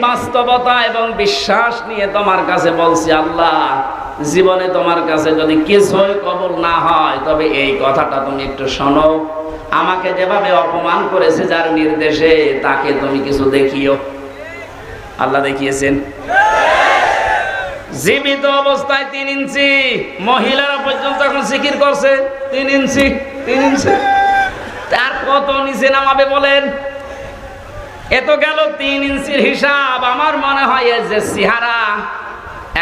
বাস্তবতা এবং বিশ্বাস নিয়ে তোমার কাছে বলছি, আল্লাহ জীবনে তোমার কাছে যদি কিছুই কবুল না হয় তবে এই কথাটা তুমি একটু শোনো, আমাকে যেভাবে অপমান করেছে যার নির্দেশে তাকে তুমি কিছু দেখিও। আল্লাহ দেখিয়েছেন। জীবিত অবস্থায় 3 ইঞ্চি, মহিলারা পর্যন্ত এখন জিকির করছে 3 ইঞ্চি 3 ইঞ্চি। তার কত নিচে নামাবে বলেন? এত গেল 3 ইঞ্চির হিসাব। আমার মনে হয় যে চেহারা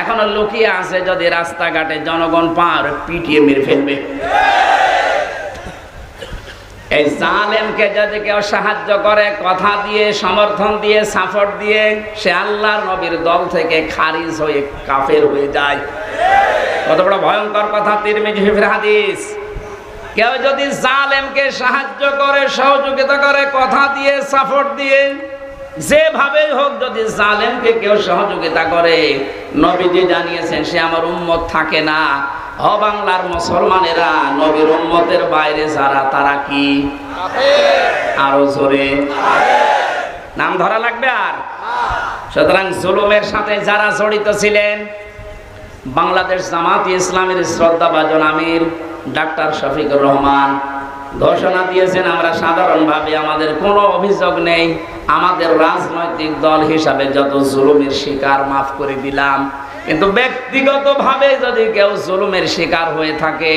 এখনো লুকিয়ে আছে, যদি রাস্তাঘাটে জনগণ পার পিটিয়ে মেরে ফেলবে। এই জালেমকে যদি কেউ সাহায্য করে, কথা দিয়ে, সমর্থন দিয়ে, সাপোর্ট দিয়ে, সে আল্লাহর নবীর দল থেকে খারিজ হয়ে কাফের হয়ে যায়। কত বড় ভয়ঙ্কর কথা! তিরমিজি শরীফের হাদিস। কেউ যদি জালেমকে সাহায্য করে, সহযোগিতা করে, কথা দিয়ে, সাপোর্ট দিয়ে, যেভাবেই হোক যদি জালেমকে কেউ সহযোগিতা করে, নবীজি জানিয়েছেন সে আমার উম্মত থাকে না। ও বাংলার মুসলমানেরা, নবীর উম্মতের বাইরে যারা তারা কি? আরো জোরে নাম ধরা লাগবে। আর সুতরাং জুলুমের সাথে যারা জড়িত ছিলেন, বাংলাদেশ জামাতে ইসলামের শ্রদ্ধাভাজন আমির ডাক্তার শফিকুর রহমান ঘোষণা দিয়েছেন, আমরা সাধারণভাবে আমাদের কোনো অভিযোগ নেই, আমাদের রাজনৈতিক দল হিসাবে যত জুলুমের শিকার মাফ করে দিলাম, কিন্তু ব্যক্তিগতভাবে যদি কেউ জুলুমের শিকার হয়ে থাকে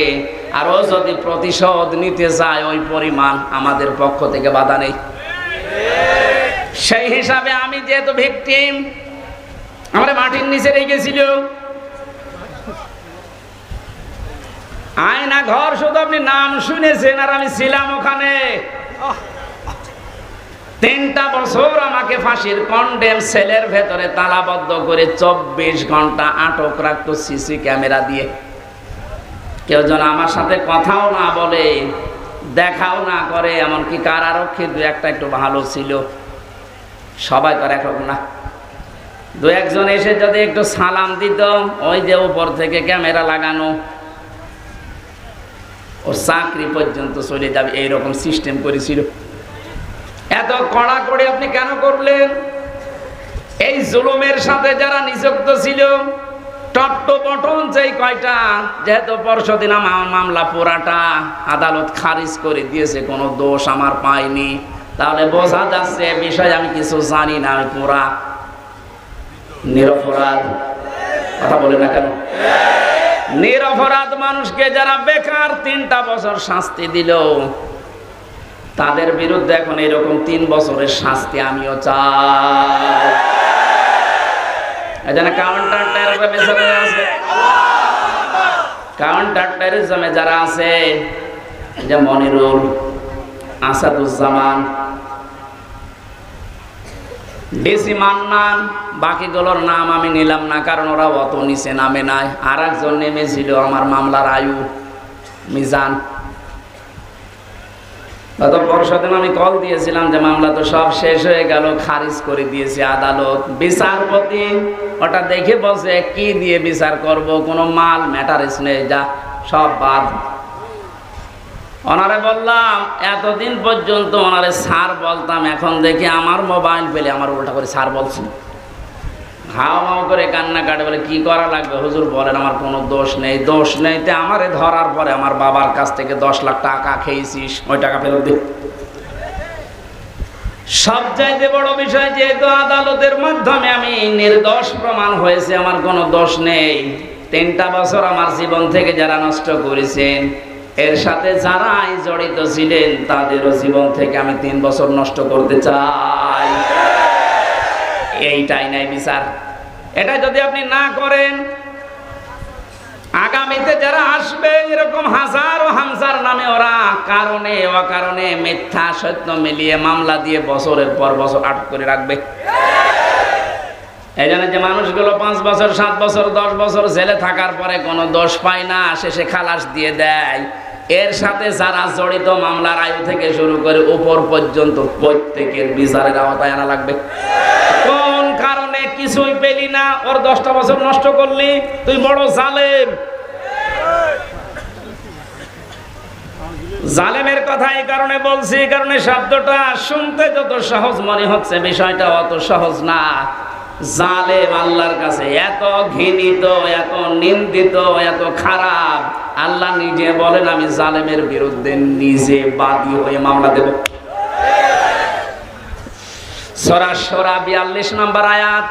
আর ও যদি প্রতিশোধ নিতে চায়, ওই পরিমাণ আমাদের পক্ষ থেকে বাধা নেই। সেই হিসাবে আমি যেহেতু ভিকটিম, আমরা মাটির নিচে রেখেছিল আয়না ঘর, শুধু আপনি নাম শুনেছেন, আর আমি ছিলাম ওখানে 3টা বছর। আমাকে ফাঁসির কন্ডেম সেলের ভেতরে তালাবদ্ধ করে 24 ঘন্টা আটক রাখতো সিসি ক্যামেরা দিয়ে। কেউ যেন আমার সাথে কথাও না বলে, দেখাও না করে। এমনকি কারারক্ষী 2-1টা একটু ভালো ছিল, সবাই তো একরকম না। 2-1 জন এসে যদি একটু সালাম দিত, ওই যে উপর থেকে ক্যামেরা লাগানো, ওর চাকরি পর্যন্ত চলে যাবে, এইরকম সিস্টেম করেছিল। এত কড়াকড়ি আপনি কেন করলেন? এই জুলুমের সাথে যারা নিযুক্ত ছিল, টট্ট বটন যেই কয়টা, যেহেতু পরশুদিন আমার মামলা পুরাটা আদালত খারিজ করে দিয়েছে, কোনো দোষ আমার পাইনি, তাহলে বোঝা যাচ্ছে বিষয় আমি কিছু জানি না, আমি পুরা নিরপরাধ। কথা বলে না কেন? নিরপরাধ মানুষকে যারা বেকার 3টা বছর শাস্তি দিল, তাদের বিরুদ্ধে এখন এরকম 3 বছরের শাস্তি আমিও চাই। এখানে কাউন্টার টেররিজমে আছে, কাউন্টার টেররিজমে যারা আছে, যে মনিরুল, আসাদুজ্জামান, ডিসি মান্নান, বাকিগুলোর নাম আমি নিলাম না, কারণ ওরা অত নিচে নামে নাই। আর একজন নেমেছিল আমার মামলার আয়ু মিজান। গত পরশুদিন আমি কল দিয়েছিলাম যে মামলা তো সব শেষ হয়ে গেল, খারিজ করে দিয়েছে আদালত। বিচারপতি ওটা দেখে বলছে কি দিয়ে বিচার করব, কোনো মাল ম্যাটারেস নেই, যা সব বাদ। ওনারে বললাম, এতদিন পর্যন্ত ওনারে স্যার বলতাম, এখন দেখি আমার মোবাইল পেলে আমার উল্টা করে স্যার বলছি। হাও মাও করে কান্না কাটে, বলে কি করা লাগবে হুজুর বলেন, আমার কোনো দোষ নেই। দোষ নেই তে আমারে ধরার পরে আমার বাবার কাছ থেকে 10 লাখ টাকা খেয়েছিস, ওই টাকা ফেরত দে। সবচাইতে বড় বিষয়, যেহেতু আদালতের মাধ্যমে আমি নির্দোষ প্রমাণ হয়েছে, আমার কোনো দোষ নেই, 3টা বছর আমার জীবন থেকে যারা নষ্ট করেছেন, এর সাথে যারাই জড়িত ছিলেন, তাদেরও জীবন থেকে আমি 3 বছর নষ্ট করতে চাই। এইটাই নাই বিচার। এটা যদি আপনি না করেন, আগামীতে যারা আসবে এরকম হাজার ও হামজার নামে ওরা কারণে অকারণে মিথ্যা সত্য মিলিয়ে মামলা দিয়ে বছরের পর বছর আটক করে রাখবে। এই জন্য যে মানুষগুলো 5 বছর, 7 বছর, 10 বছর জেলে থাকার পরে কোনো দোষ পায় না, শেষে খালাস দিয়ে দেয়, এর সাথে যারা জড়িত মামলার আয়ু থেকে শুরু করে উপর পর্যন্ত প্রত্যেকের বিচারের আওতায় আনা লাগবে। কোন কারণে কিছুই পেলি না, ওর 10টা বছর নষ্ট করলি, তুই বড় জালেম। জালেমের কথা এই কারণে বলছি, কারণে শব্দটা শুনতে যত সহজ মনে হচ্ছে, বিষয়টা অত সহজ না। জালেম আল্লাহর কাছে এত ঘৃণিত, এত নিন্দিত, এত খারাপ, আল্লাহ নিজে বলেন আমি জালেমের বিরুদ্ধে নিজে বাদী হয়ে মামলা দেব। সূরা শূরা 42 নম্বর আয়াত,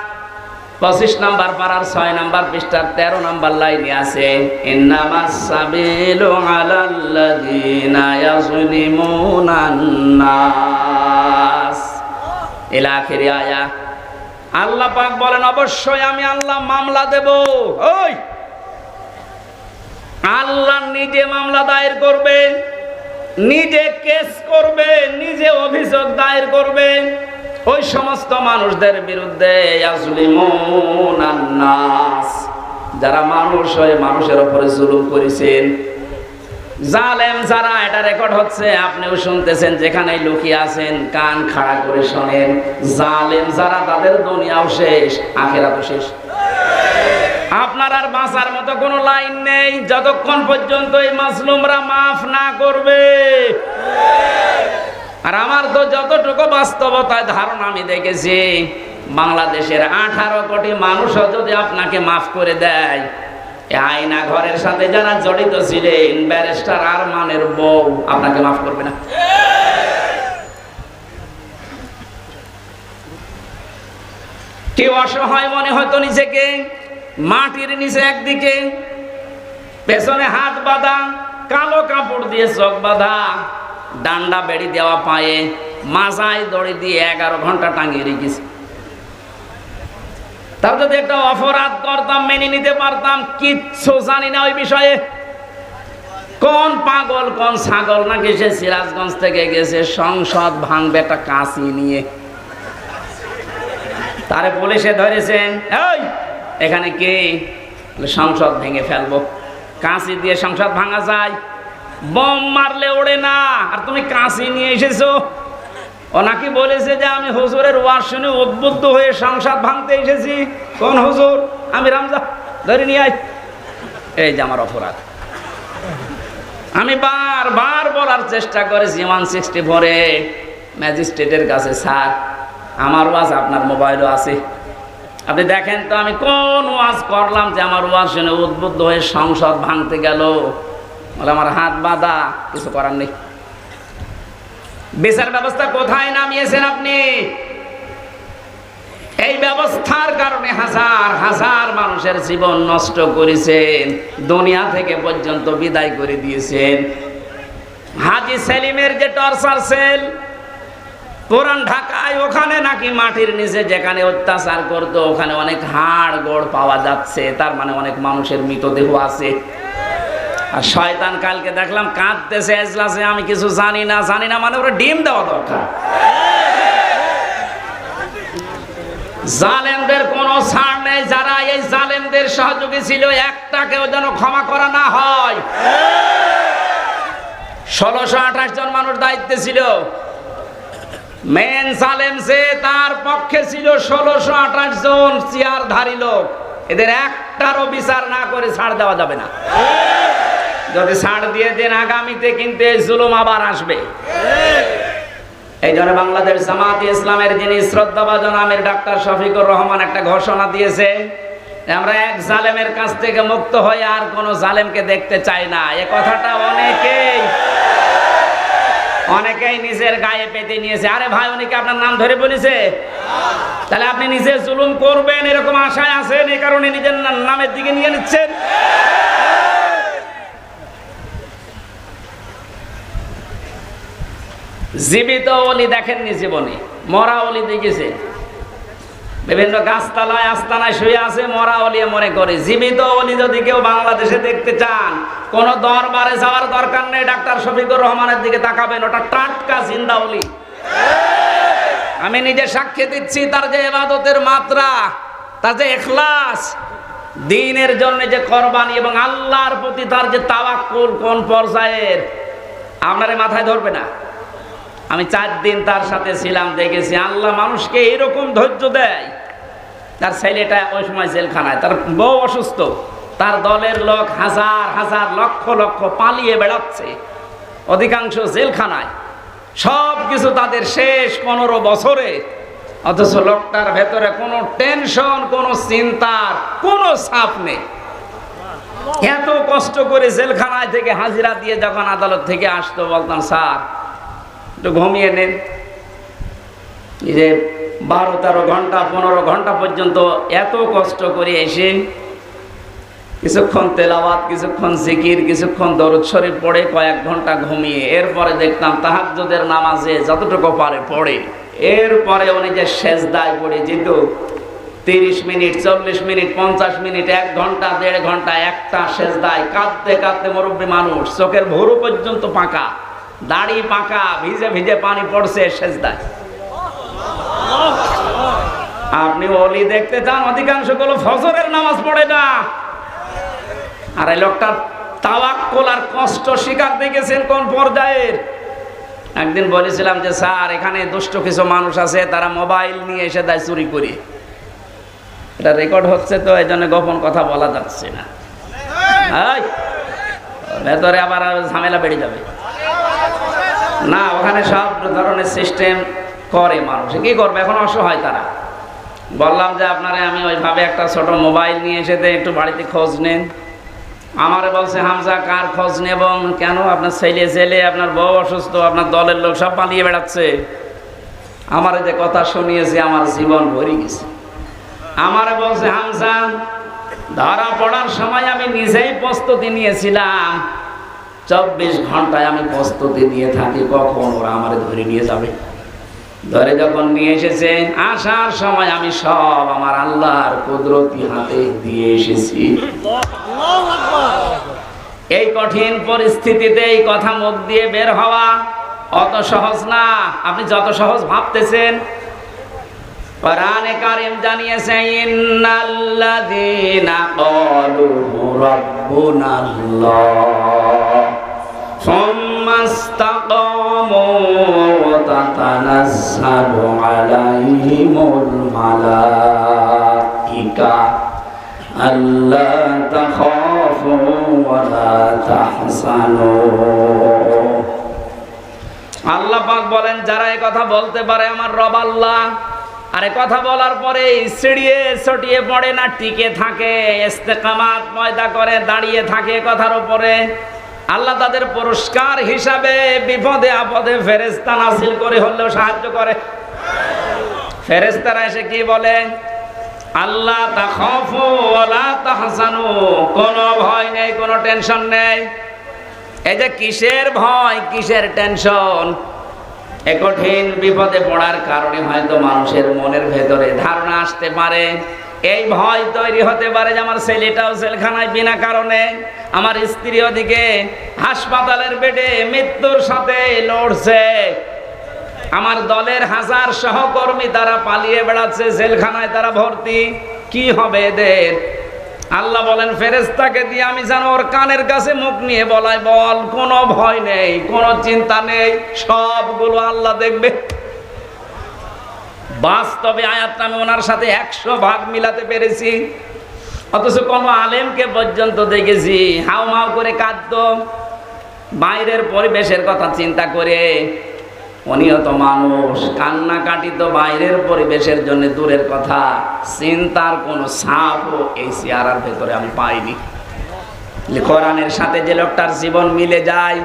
25 নম্বর পারার 6 নম্বর পৃষ্ঠার 13 নম্বর লাইনে আছে, ইন্নামাস সাবিলু আলাল্লাযিনা ইয়াজলিমুনান নাস ইলা আখির আয়াত। আল্লাহ পাক বলেন অবশ্যই আমি আল্লাহ মামলা দেব। ওই আল্লাহ নিজে মামলা দায়ের করবে, নিজে কেস করবে, নিজে অভিযোগ দায়ের করবে ওই সমস্ত মানুষদের বিরুদ্ধে ইয়াজলিমুনান নাস, যারা মানুষ হয়ে মানুষের উপরে জুলুম করেছেন। জালেম যারা, এটা রেকর্ড হচ্ছে, আপনিও শুনতেছেন, যেখানেই লুকিয়ে আছেন কান খাড়া করে শোনেন। জালেম যারা তাদের দুনিয়াও শেষ, আখিরাতও শেষ। আপনার আর বাঁচার মতো কোনো লাইন নেই যতক্ষণ পর্যন্ত এই মাজলুমরা মাফ না করবে। আর আমার তো যতটুকু বাস্তবতায় ধারণা আমি দেখেছি, বাংলাদেশের 18 কোটি মানুষও যদি আপনাকে মাফ করে দেয়, আয়না ঘরের সাথে যারা জড়িত ছিলেন, ব্যারিস্টার আরমানের বউ আপনাকে মাফ করবে না। কেউ অসহায় মনে হয়তো নিজেকে, মাটির নিচে একদিকে, পেছনে হাত বাঁধা, কালো কাপড় দিয়ে চোখ বাঁধা, ডান্ডা বেড়ি দেওয়া পায়ে, মাজায় দড়ি দিয়ে 11 ঘন্টা টাঙিয়ে রেখেছে। তার যদি একটা অপরাধ করতাম মেনে নিতে পারতাম, কিচ্ছু জানি না ওই বিষয়ে। কোন পাগল কোন ছাগল নাকি সে সিরাজগঞ্জ থেকে গেছে সংসদ ভাঙবে একটা কাঁচি নিয়ে, তারে পুলিশে ধরেছেন, এই এখানে কে? সংসদ ভেঙে ফেলবো। কাঁচি দিয়ে সংসদ ভাঙা যায়? বোম মারলে ওড়ে না, আর তুমি কাঁচি নিয়ে এসেছো। ও নাকি বলেছে যে আমি হুজুরের ওয়াজ শুনে উদ্বুদ্ধ হয়ে সংসদ ভাঙতে এসেছি। কোন হুজুর? আমি রামজা, ধরে নিয়ে আয়। এই যে আমার অপরাধ। আমি বারবার বলার চেষ্টা করেছি 164-এ ম্যাজিস্ট্রেটের কাছে, স্যার আমার ওয়াজ আপনার মোবাইলও আছে, আপনি দেখেন তো আমি কোন ওয়াজ করলাম যে আমার ওয়াজ শুনে উদ্বুদ্ধ হয়ে সংসদ ভাঙতে গেল। বলে আমার হাত বাঁধা, কিছু করার নেই। বিচার ব্যবস্থা কোথায় নামিয়েছেন আপনি? এই ব্যবস্থার কারণে হাজার হাজার মানুষের জীবন নষ্ট করেছেন, দুনিয়া থেকে পর্যন্ত বিদায় করে দিয়েছেন। হাজী সেলিমের যে টর্চার সেল পুরান ঢাকায়, ওখানে নাকি মাটির নিচে যেখানে অত্যাচার করতো ওখানে অনেক হাড় গোড় পাওয়া যাচ্ছে, তার মানে অনেক মানুষের মৃতদেহ আছে। আর শয়তান কালকে দেখলাম কাঁদতেছে এজলাসে, আমি কিছু জানি না। জানি না মানে ওরা ডিম দেওয়া দরকার। জালেমদের কোনো ছাড় নেই, যারা এই জালেমদের সহযোগী ছিল একটাকেও যেন ক্ষমা করা না হয়। 1628 জন মানুষ দায়িত্বে ছিল। মেন জালেম যে, তার পক্ষে ছিল 1628 জন চেয়ারধারী লোক। এদের একটারও বিচার না করে ছাড় দেওয়া যাবে না। যদি ছাড় দিয়ে দেন আগামীতে কিন্তু এই জুলুম আবার আসবে। এই জন্য বাংলাদেশ জামাত ইসলামের যিনি শ্রদ্ধাভাজন আমির ডাক্তার শফিকুর রহমান একটা ঘোষণা দিয়েছে, আমরা এক জালেমের কাছ থেকে মুক্ত হয়ে আর কোন জালেমকে দেখতে চাই না। এ কথাটা অনেকেই নিজের গায়ে পেতে নিয়েছে। আরে ভাই, উনিকে আপনার নাম ধরে বলেছে? তাহলে আপনি নিজে জুলুম করবেন এরকম আশায় আছেন, এই কারণে নিজের নামের দিকে নিয়ে নিচ্ছেন। জীবিত ওলি দেখেননি জীবনে, মরা ওলি দেখেছে। বিভিন্ন গাছতলায় আস্তানায় শুয়ে আছে, মরা ওলি মনে করে। জীবিত ওলি যদি কেউ বাংলাদেশে দেখতে চান, কোন দরবারে যাওয়ার দরকার নেই, ডাক্তার শফিকুর রহমানের দিকে তাকাবেন, ওটা টাটকা জিন্দা ওলি। আমি নিজে সাক্ষী দিচ্ছি, তার যে ইবাদতের মাত্রা, তার যে ইখলাস, দ্বীনের জন্য যে কোরবানি এবং আল্লাহর প্রতি তার যে তাওয়াক্কুল কোন পর্যায়ের, আপনার মাথায় ধরবে না। আমি 4 দিন তার সাথে ছিলাম, দেখেছি আল্লাহ মানুষকে এরকম ধৈর্য দেয়। তার ছেলেটা ওই সময় জেলখানায়, তার বউ অসুস্থ, তার দলের লোক হাজার হাজার লক্ষ লক্ষ পালিয়ে বেড়াচ্ছে, অধিকাংশ জেলখানায়। সব কিছু তাদের শেষ 15 বছরে অথচ লোকটার ভেতরে কোনো টেনশন, কোনো চিন্তার কোনো চাপ নেই। এত কষ্ট করে জেলখানায় থেকে হাজিরা দিয়ে যখন আদালত থেকে আসতো, বলতাম স্যার একটু ঘুমিয়ে নেন। এই যে 12-13 ঘন্টা 15 ঘন্টা পর্যন্ত এত কষ্ট করে এসে কিছুক্ষণ তেলাওয়াত, কিছুক্ষণ জিকির, কিছুক্ষণ দরুদ শরীফ পড়ে কয়েক ঘন্টা ঘুমিয়ে এরপরে দেখতাম তাহাজ্জুদের নামাজে যতটুকু পারে পড়ে, এরপরে উনি যে সেজদায় পড়ে যেত 30 মিনিট 40 মিনিট 50 মিনিট 1 ঘন্টা 1.5 ঘন্টা একটা সেজদায় কাঁদতে কাঁদতে, মুরব্বী মানুষ, চোখের ভুরু পর্যন্ত পাকা, দাড়ি পাকা, ভিজে ভিজে পানি পড়ছে সেজদায়। আপনি ওলি দেখতে চান, অধিকাংশ গুলো ফজরের নামাজ পড়ে না। আর এই লোকটার তাওয়াক্কুল আর কষ্ট শিকার দেখেছেন কোন পর্যায়ের। একদিন বলেছিলাম যে স্যার এখানে দুষ্ট কিছু মানুষ আছে, তারা মোবাইল নিয়ে এসে দেয় চুরি করে। এটা রেকর্ড হচ্ছে তো, এই জন্য গোপন কথা বলা যাচ্ছে না। ভেতরে আবার ঝামেলা বেড়ে যাবে না। ওখানে সব ধরনের সিস্টেম করে মানুষ, কি করবে এখন, অসহায় তারা। বললাম যে আপনারা আমি ওইভাবে একটা ছোট মোবাইল নিয়ে এসে একটু বাড়িতে খোঁজ নেন। আমারে বলছে হামজা কার খোঁজ নেব কেন, আপনার ছেলে ছেলে, আপনার বউ অসুস্থ, আপনার দলের লোক সব পালিয়ে বেড়াচ্ছে। আমারে যে কথা শুনিয়েছে আমার জীবন ভরে গেছে। আমারে বলছে হামজা ধরা পড়ার সময় আমি নিজেই প্রস্তুতি নিয়েছিলাম, 24 ঘন্টায় আমি প্রস্তুতি নিয়ে থাকি কখন ওরা আমারে ধরে নিয়ে যাবে। ধরে যখন নিয়ে এসেছে, আসার সময় আমি সব আমার আল্লাহর কুদরতি হাতে দিয়ে এসেছি। এই কঠিন পরিস্থিতিতে এই কথা মুখ দিয়ে বের হওয়া অত সহজ না, আপনি যত সহজ ভাবতেছেন। কোরআনে কারীম জানিয়েছে ইন্নাল্লাযীনা ক্বালু রাব্বুনাল্লাহ সুম্মা ইসতাকামু তাতানাজ্জালু আলাইহিমুল মালাইকা আল্লা তাখাফু ওয়া লা তাহজানু। আল্লাহ পাক বলেন যারা এই কথা বলতে পারে আমার রব আল্লাহ, আর এই কথা বলার পরে সিঁড়িয়ে ছটিয়ে পড়ে না, টিকে থাকে, ইস্তেকামাত পয়দা করে দাঁড়িয়ে থাকে কথার উপরে, আল্লাহ তাদের পুরস্কার হিসাবে বিপদে আপদে ফেরেশতা নাযিল করে হলেও সাহায্য করে। ফেরেশতারা এসে কি বলে, আল্লাহ তাখাফু ওয়া লা তাহজানু, কোনো ভয় নেই, কোনো টেনশন নেই। এই যে কিসের ভয়, কিসের টেনশন? এ কঠিন বিপদে পড়ার কারণে হয়তো মানুষের মনের ভেতরে ধারণা আসতে পারে, এই ভয় তৈরি হতে পারে যে আমার ছেলেটাও জেলখানায় বিনা কারণে, আমার স্ত্রী ওদিকে হাসপাতালের বেডে মৃত্যুর সাথে লড়ছে, আমার দলের 1000 সহকর্মী তারা পালিয়ে বেড়াচ্ছে, জেলখানায় তারা ভর্তি, কি হবে এদের? আল্লাহ বলেন ফেরেশতাকে দিয়ে আমি যেন ওর কানের কাছে মুখ নিয়ে বলাই, বল কোনো ভয় নেই, কোনো চিন্তা নেই, সবগুলো আল্লাহ দেখবে। বাস্তবে আয়াতটা আমি ওনার সাথে 100 ভাগ মিলাতে পেরেছি। অথচ কোন আলেমকে পর্যন্ত দেখেছি হাউমাউ করে কাঁদতো বাইরের পরিবেশের কথা চিন্তা করে। উনিও তো মানুষ, কান্নাকাটি তো বাইরের পরিবেশের জন্য দূরের কথা, চিন্তার কোনো ছাপও এই চেহারার ভেতরে আমি পাইনি। কোরআনের সাথে যে লোকটার জীবন মিলে যায়,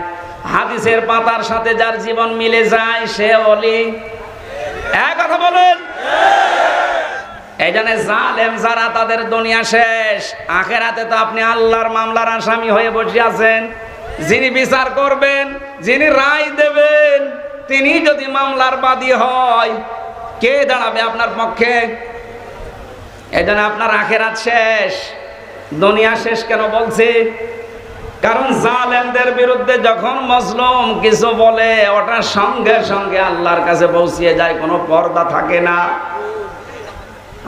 হাদিসের পাতার সাথে যার জীবন মিলে যায়, সে ওলি। এক কথা বলেন, এই জন্য জালেম যারা তাদের দুনিয়া শেষ, আখেরাতে তো আপনি আল্লাহর মামলার আসামি হয়ে বসে আছেন। যিনি বিচার করবেন, যিনি রায় দেবেন, তিনি যদি মামলার বাদী হয়, কে দাঁড়াবে আপনার পক্ষে? এই জন্য আপনার আখেরাত শেষ, দুনিয়া শেষ কেন বলছি? কারণ জালেমদের বিরুদ্ধে যখন মজলুম কিছু বলে, ওটা সঙ্গে সঙ্গে আল্লাহর কাছে পৌঁছিয়ে যায়, কোনো পর্দা থাকে না।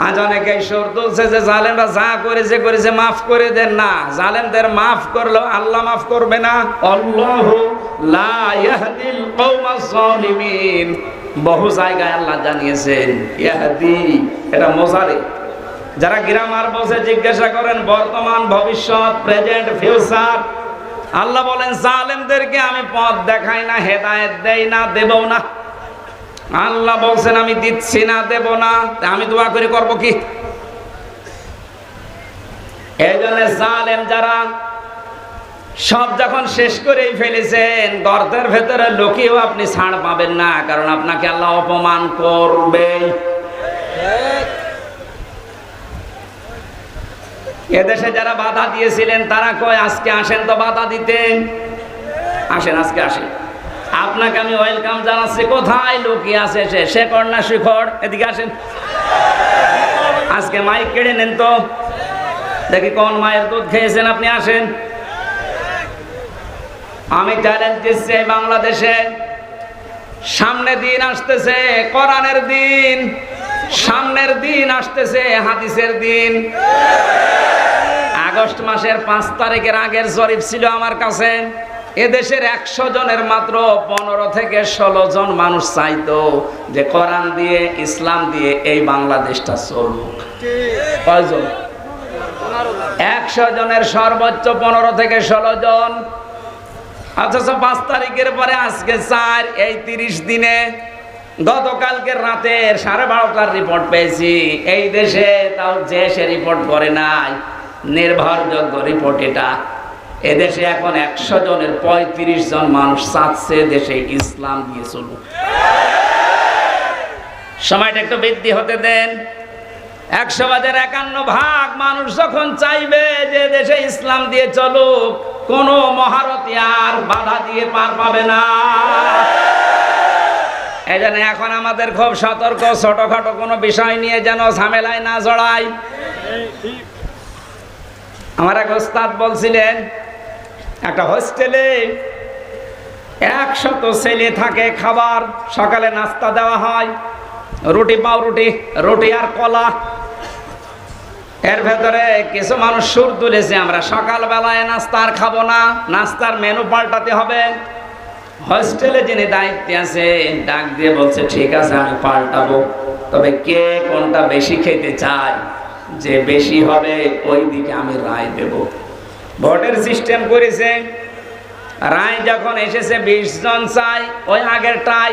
আজ অনেকেই সুর তুলছে যে জালেমরা যা করেছে করেছে, মাফ করে দেন না। জালেমদের মাফ করলেও আল্লাহ মাফ করবে না। আল্লাহু লা ইয়াহদিল কওমাজ জালিমিন, বহু জায়গায় আল্লাহ জানিয়েছেন ইয়াহদি, এটা মোজারে। যারা গ্রামার বসে জিজ্ঞাসা করেন বর্তমান ভবিষ্যৎ, প্রেজেন্ট ফিউচার, আল্লাহ বলেন জালেমদেরকে আমি পথ দেখাই না, হেদায়েত দেই না, দেবও না। আল্লাহ বলছেন আমি দিচ্ছি না, দেব না, আমি দোয়া করে করব কি? এই জন্য জালেম যারা সব যখন শেষ করেই ফেলেছেন, গর্তের ভেতরে লুকিয়েও আপনি ছাড় পাবেন না, কারণ আপনাকে আল্লাহ অপমান করবে। এদেশে যারা বাধা দিয়েছিলেন তারা কয় আজকে আসেন তো বাধা দিতে, আসেন আজকে আসেন, আপনাকে আমি ওয়েলকাম জানাচ্ছি। কোথায় লুকিয়ে আছে সে? শেখর না শিখর? এদিকে আসেন, আজকে মাইক কেড়ে নেন তো দেখি কোন মায়ের দুধ খেয়েছেন, আপনি আসেন। আমি চ্যালেঞ্জ দিচ্ছি বাংলাদেশে সামনে দিন আসতেছে, কোরআনের দিন, সামনের দিন আসতেছে, হাদিসের দিন। আগস্ট মাসের 5 তারিখের আগের জরিপ ছিল আমার কাছে, এদেশের 100 জনের মাত্র 15 থেকে 16 জন মানুষ চাইতো যে কোরআন দিয়ে, ইসলাম দিয়ে এই বাংলাদেশটা চলুক। কয়জন? 100 জনের সর্বোচ্চ 15 থেকে 16 জন। অথচ 5 তারিখের পরে আজকে 4, এই 30 দিনে গতকালকের রাতে 12:30টার রিপোর্ট পেয়েছি। এই দেশে তাও যে সে রিপোর্ট করে নাই, নির্ভরযোগ্য রিপোর্ট এটা। এদেশে এখন 100 জনের 35 জন মানুষ চাচ্ছে দেশে ইসলাম দিয়ে চলুক। সময়টা একটু বৃদ্ধি হতে দেন। 100/51 মানুষ যখন চাইবে যে দেশে ইসলাম দিয়ে চলুক, কোন মহারথী আর বাধা দিয়ে পার পাবে না। এই জন্য এখন আমাদের খুব সতর্ক, ছোটখাটো কোনো বিষয় নিয়ে যেন ঝামেলায় না জড়াই। আমার এক ওস্তাদ বলছিলেন, একটা হোস্টেলে 100 ছেলে থাকে, খাবার সকালে নাস্তা দেওয়া হয়, রুটি পাউরুটি, রুটি আর কলা। এর ভেতরে কিছু মানুষ সুর তুলেছে, আমরা সকালবেলায় নাস্তা আর খাবো না, নাস্তার মেনু পাল্টাতে হবে। হোস্টেলে যিনি দায়িত্বে আছে ডাক দিয়ে বলছে ঠিক আছে আমি পাল্টাবো, তবে কে কোনটা বেশি খেতে চায়, যে বেশি হবে ওই দিকে আমি রায় দেব। ভোটের সিস্টেম করেছে, রায় যখন এসেছে 20 জন চাই ওই আগেরটাই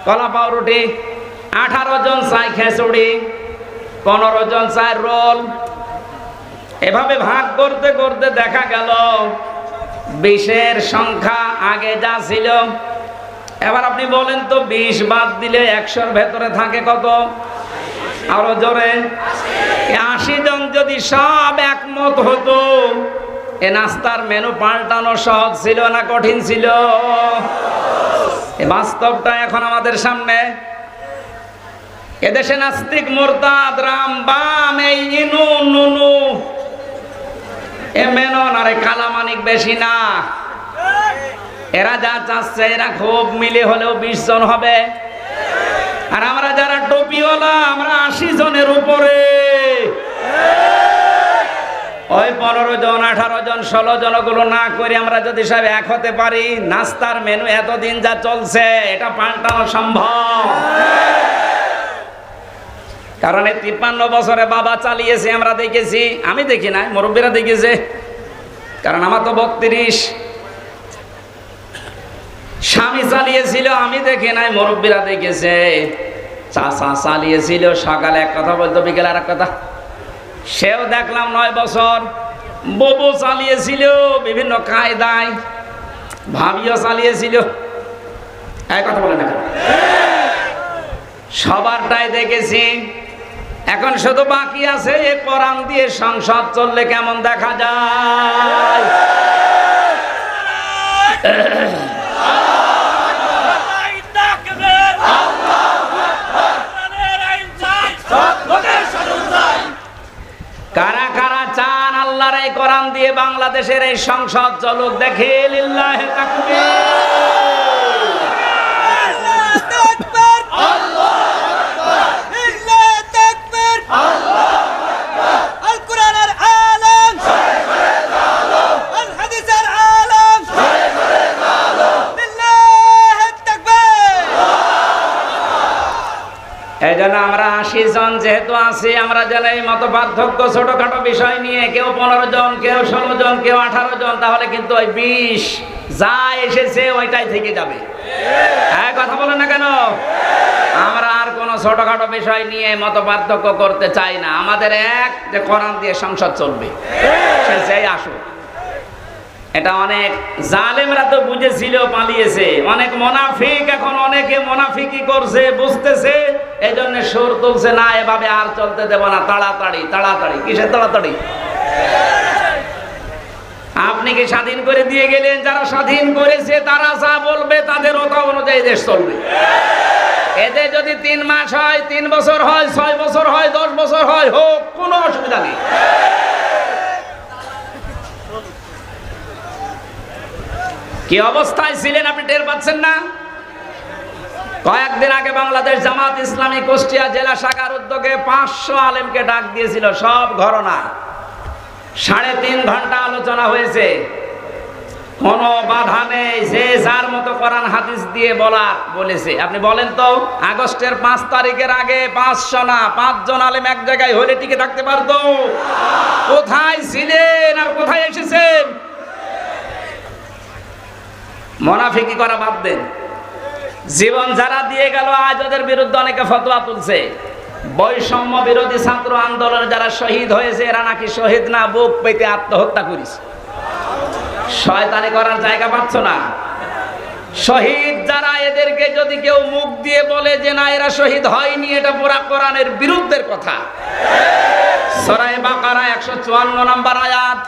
কলা পাউরুটি, 18 জন চাই খিচুড়ি, 15 জন চাই রোল। এভাবে ভাগ করতে করতে দেখা গেল 20-এর সংখ্যা আগে যা ছিল। এবার আপনি বলেন তো 20 বাদ দিলে 100-র ভেতরে থাকে কত? আরো জোরে, 80 জন যদি সব একমত হতো, এ নাস্তার মেনু পাল্টানো সহজ ছিল না কঠিন ছিল? এ বাস্তবটা এখন আমাদের সামনে। এদেশে নাস্তিক, মুরতাদ, রাম, বাম, এই ইনু নুনু, এ মেনন আর কালামানিক বেশি না। এরা যা চাচ্ছে, এরা খুব মিলে হলেও 20 জন হবে। আর আমরা যারা টুপিওয়ালা, আমরা 80 জনের উপরে। ওই 15 জন, 18 জন, 16 জন গুলো না করে আমরা যদি সব এক হতে পারি, নাস্তার মেনু এতদিন যা চলছে এটা পাল্টানো সম্ভব। কারণ এই 53 বছরে বাবা চালিয়েছে, আমরা দেখেছি। আমি দেখি নাই, মুরব্বীরা দেখেছে, কারণ আমার তো 32। স্বামী চালিয়েছিল, আমি দেখি নাই, মুরব্বীরা দেখেছে। চাচা চালিয়েছিল, সকালে এক কথা বলতো, বিকেলে আর এক কথা। সেও দেখলাম 9 বছর। ববু চালিয়েছিল বিভিন্ন কায়দায়, ভাবিও চালিয়েছিল। এক কথা বলে না, সবারটাই দেখেছি। এখন শুধু বাকি আছে এ কোরআন দিয়ে সংসদ চললে কেমন দেখা যায়। কারা কারা চান আল্লাহর এই কোরআন দিয়ে বাংলাদেশের এই সংসদ চলুক? দেখে লিল্লাহি তাকবীর। এই জন্য আমরা 80 জন যেহেতু আছে, আমরা যেন এই মত পার্থক্য ছোটখাটো বিষয় নিয়ে কেউ 15 জন, কেউ 16 জন, কেউ 18 জন, তাহলে কিন্তু ওই 20 যা এসেছে ওইটাই থেকে যাবে। হ্যাঁ, কথা বলেন না কেন? আমরা আর কোনো ছোটখাটো বিষয় নিয়ে মত পার্থক্য করতে চাই না। আমাদের এক যে কোরআন দিয়ে সংসদ চলবে, সে যেই আসুক। এটা অনেক জালেমরা তো বুঝেছিল, পালিয়েছে। অনেক মুনাফিক এখন অনেকে মুনাফিকি করছে, বুঝতেছে, এই জন্য সুর তুলছে, না এভাবে আর চলতে দেব না, তাড়াতাড়ি তাড়াতাড়ি। কিসের তাড়াতাড়ি? আপনি কি স্বাধীন করে দিয়ে গেলেন? যারা স্বাধীন করেছে তারা যা বলবে তাদের ওটা অনুযায়ী দেশ চলবে। এতে যদি 3 মাস হয়, 3 বছর হয়, 6 বছর হয়, 10 বছর হয়, হোক, কোনো অসুবিধা নেই। কি অবস্থায় ছিলেন আপনি টের পাচ্ছেন না? কয়েকদিন আগে বাংলাদেশ জামাত ইসলামী কুষ্টিয়া জেলা শাখার উদ্যোগে 500 আলেমকে ডাক দিয়েছিল, সব ঘরনা। 3.5 ঘন্টা আলোচনা হয়েছে, কোনো বাধা নেই, যে যার মতো কোরআন হাদিস দিয়ে বলেছে। আপনি বলেন তো, আগস্টের 5 তারিখের আগে 500 না 5 জন আলেম এক জায়গায় হলে টিকে থাকতে পারতো? কোথায় ছিলেন আর কোথায় এসেছেন? মুনাফিকি করা বাদ দেন। জীবন যারা দিয়ে গেল, আজ ওদের বিরুদ্ধে অনেকে ফতোয়া তুলছে। বৈষম্য বিরোধী ছাত্র আন্দোলনে যারা শহীদ হয়েছে, এরা নাকি শহীদ না, বুক পেতে আত্মহত্যা করেছে। শয়তানি করার জায়গা পাচ্ছ না? শহীদ যারা, এদেরকে যদি কেউ মুখ দিয়ে বলে যে না এরা শহীদ হয়নি, এটা পুরা কোরআনের বিরুদ্ধের কথা। সূরা বাকারা 154 নম্বর আয়াত,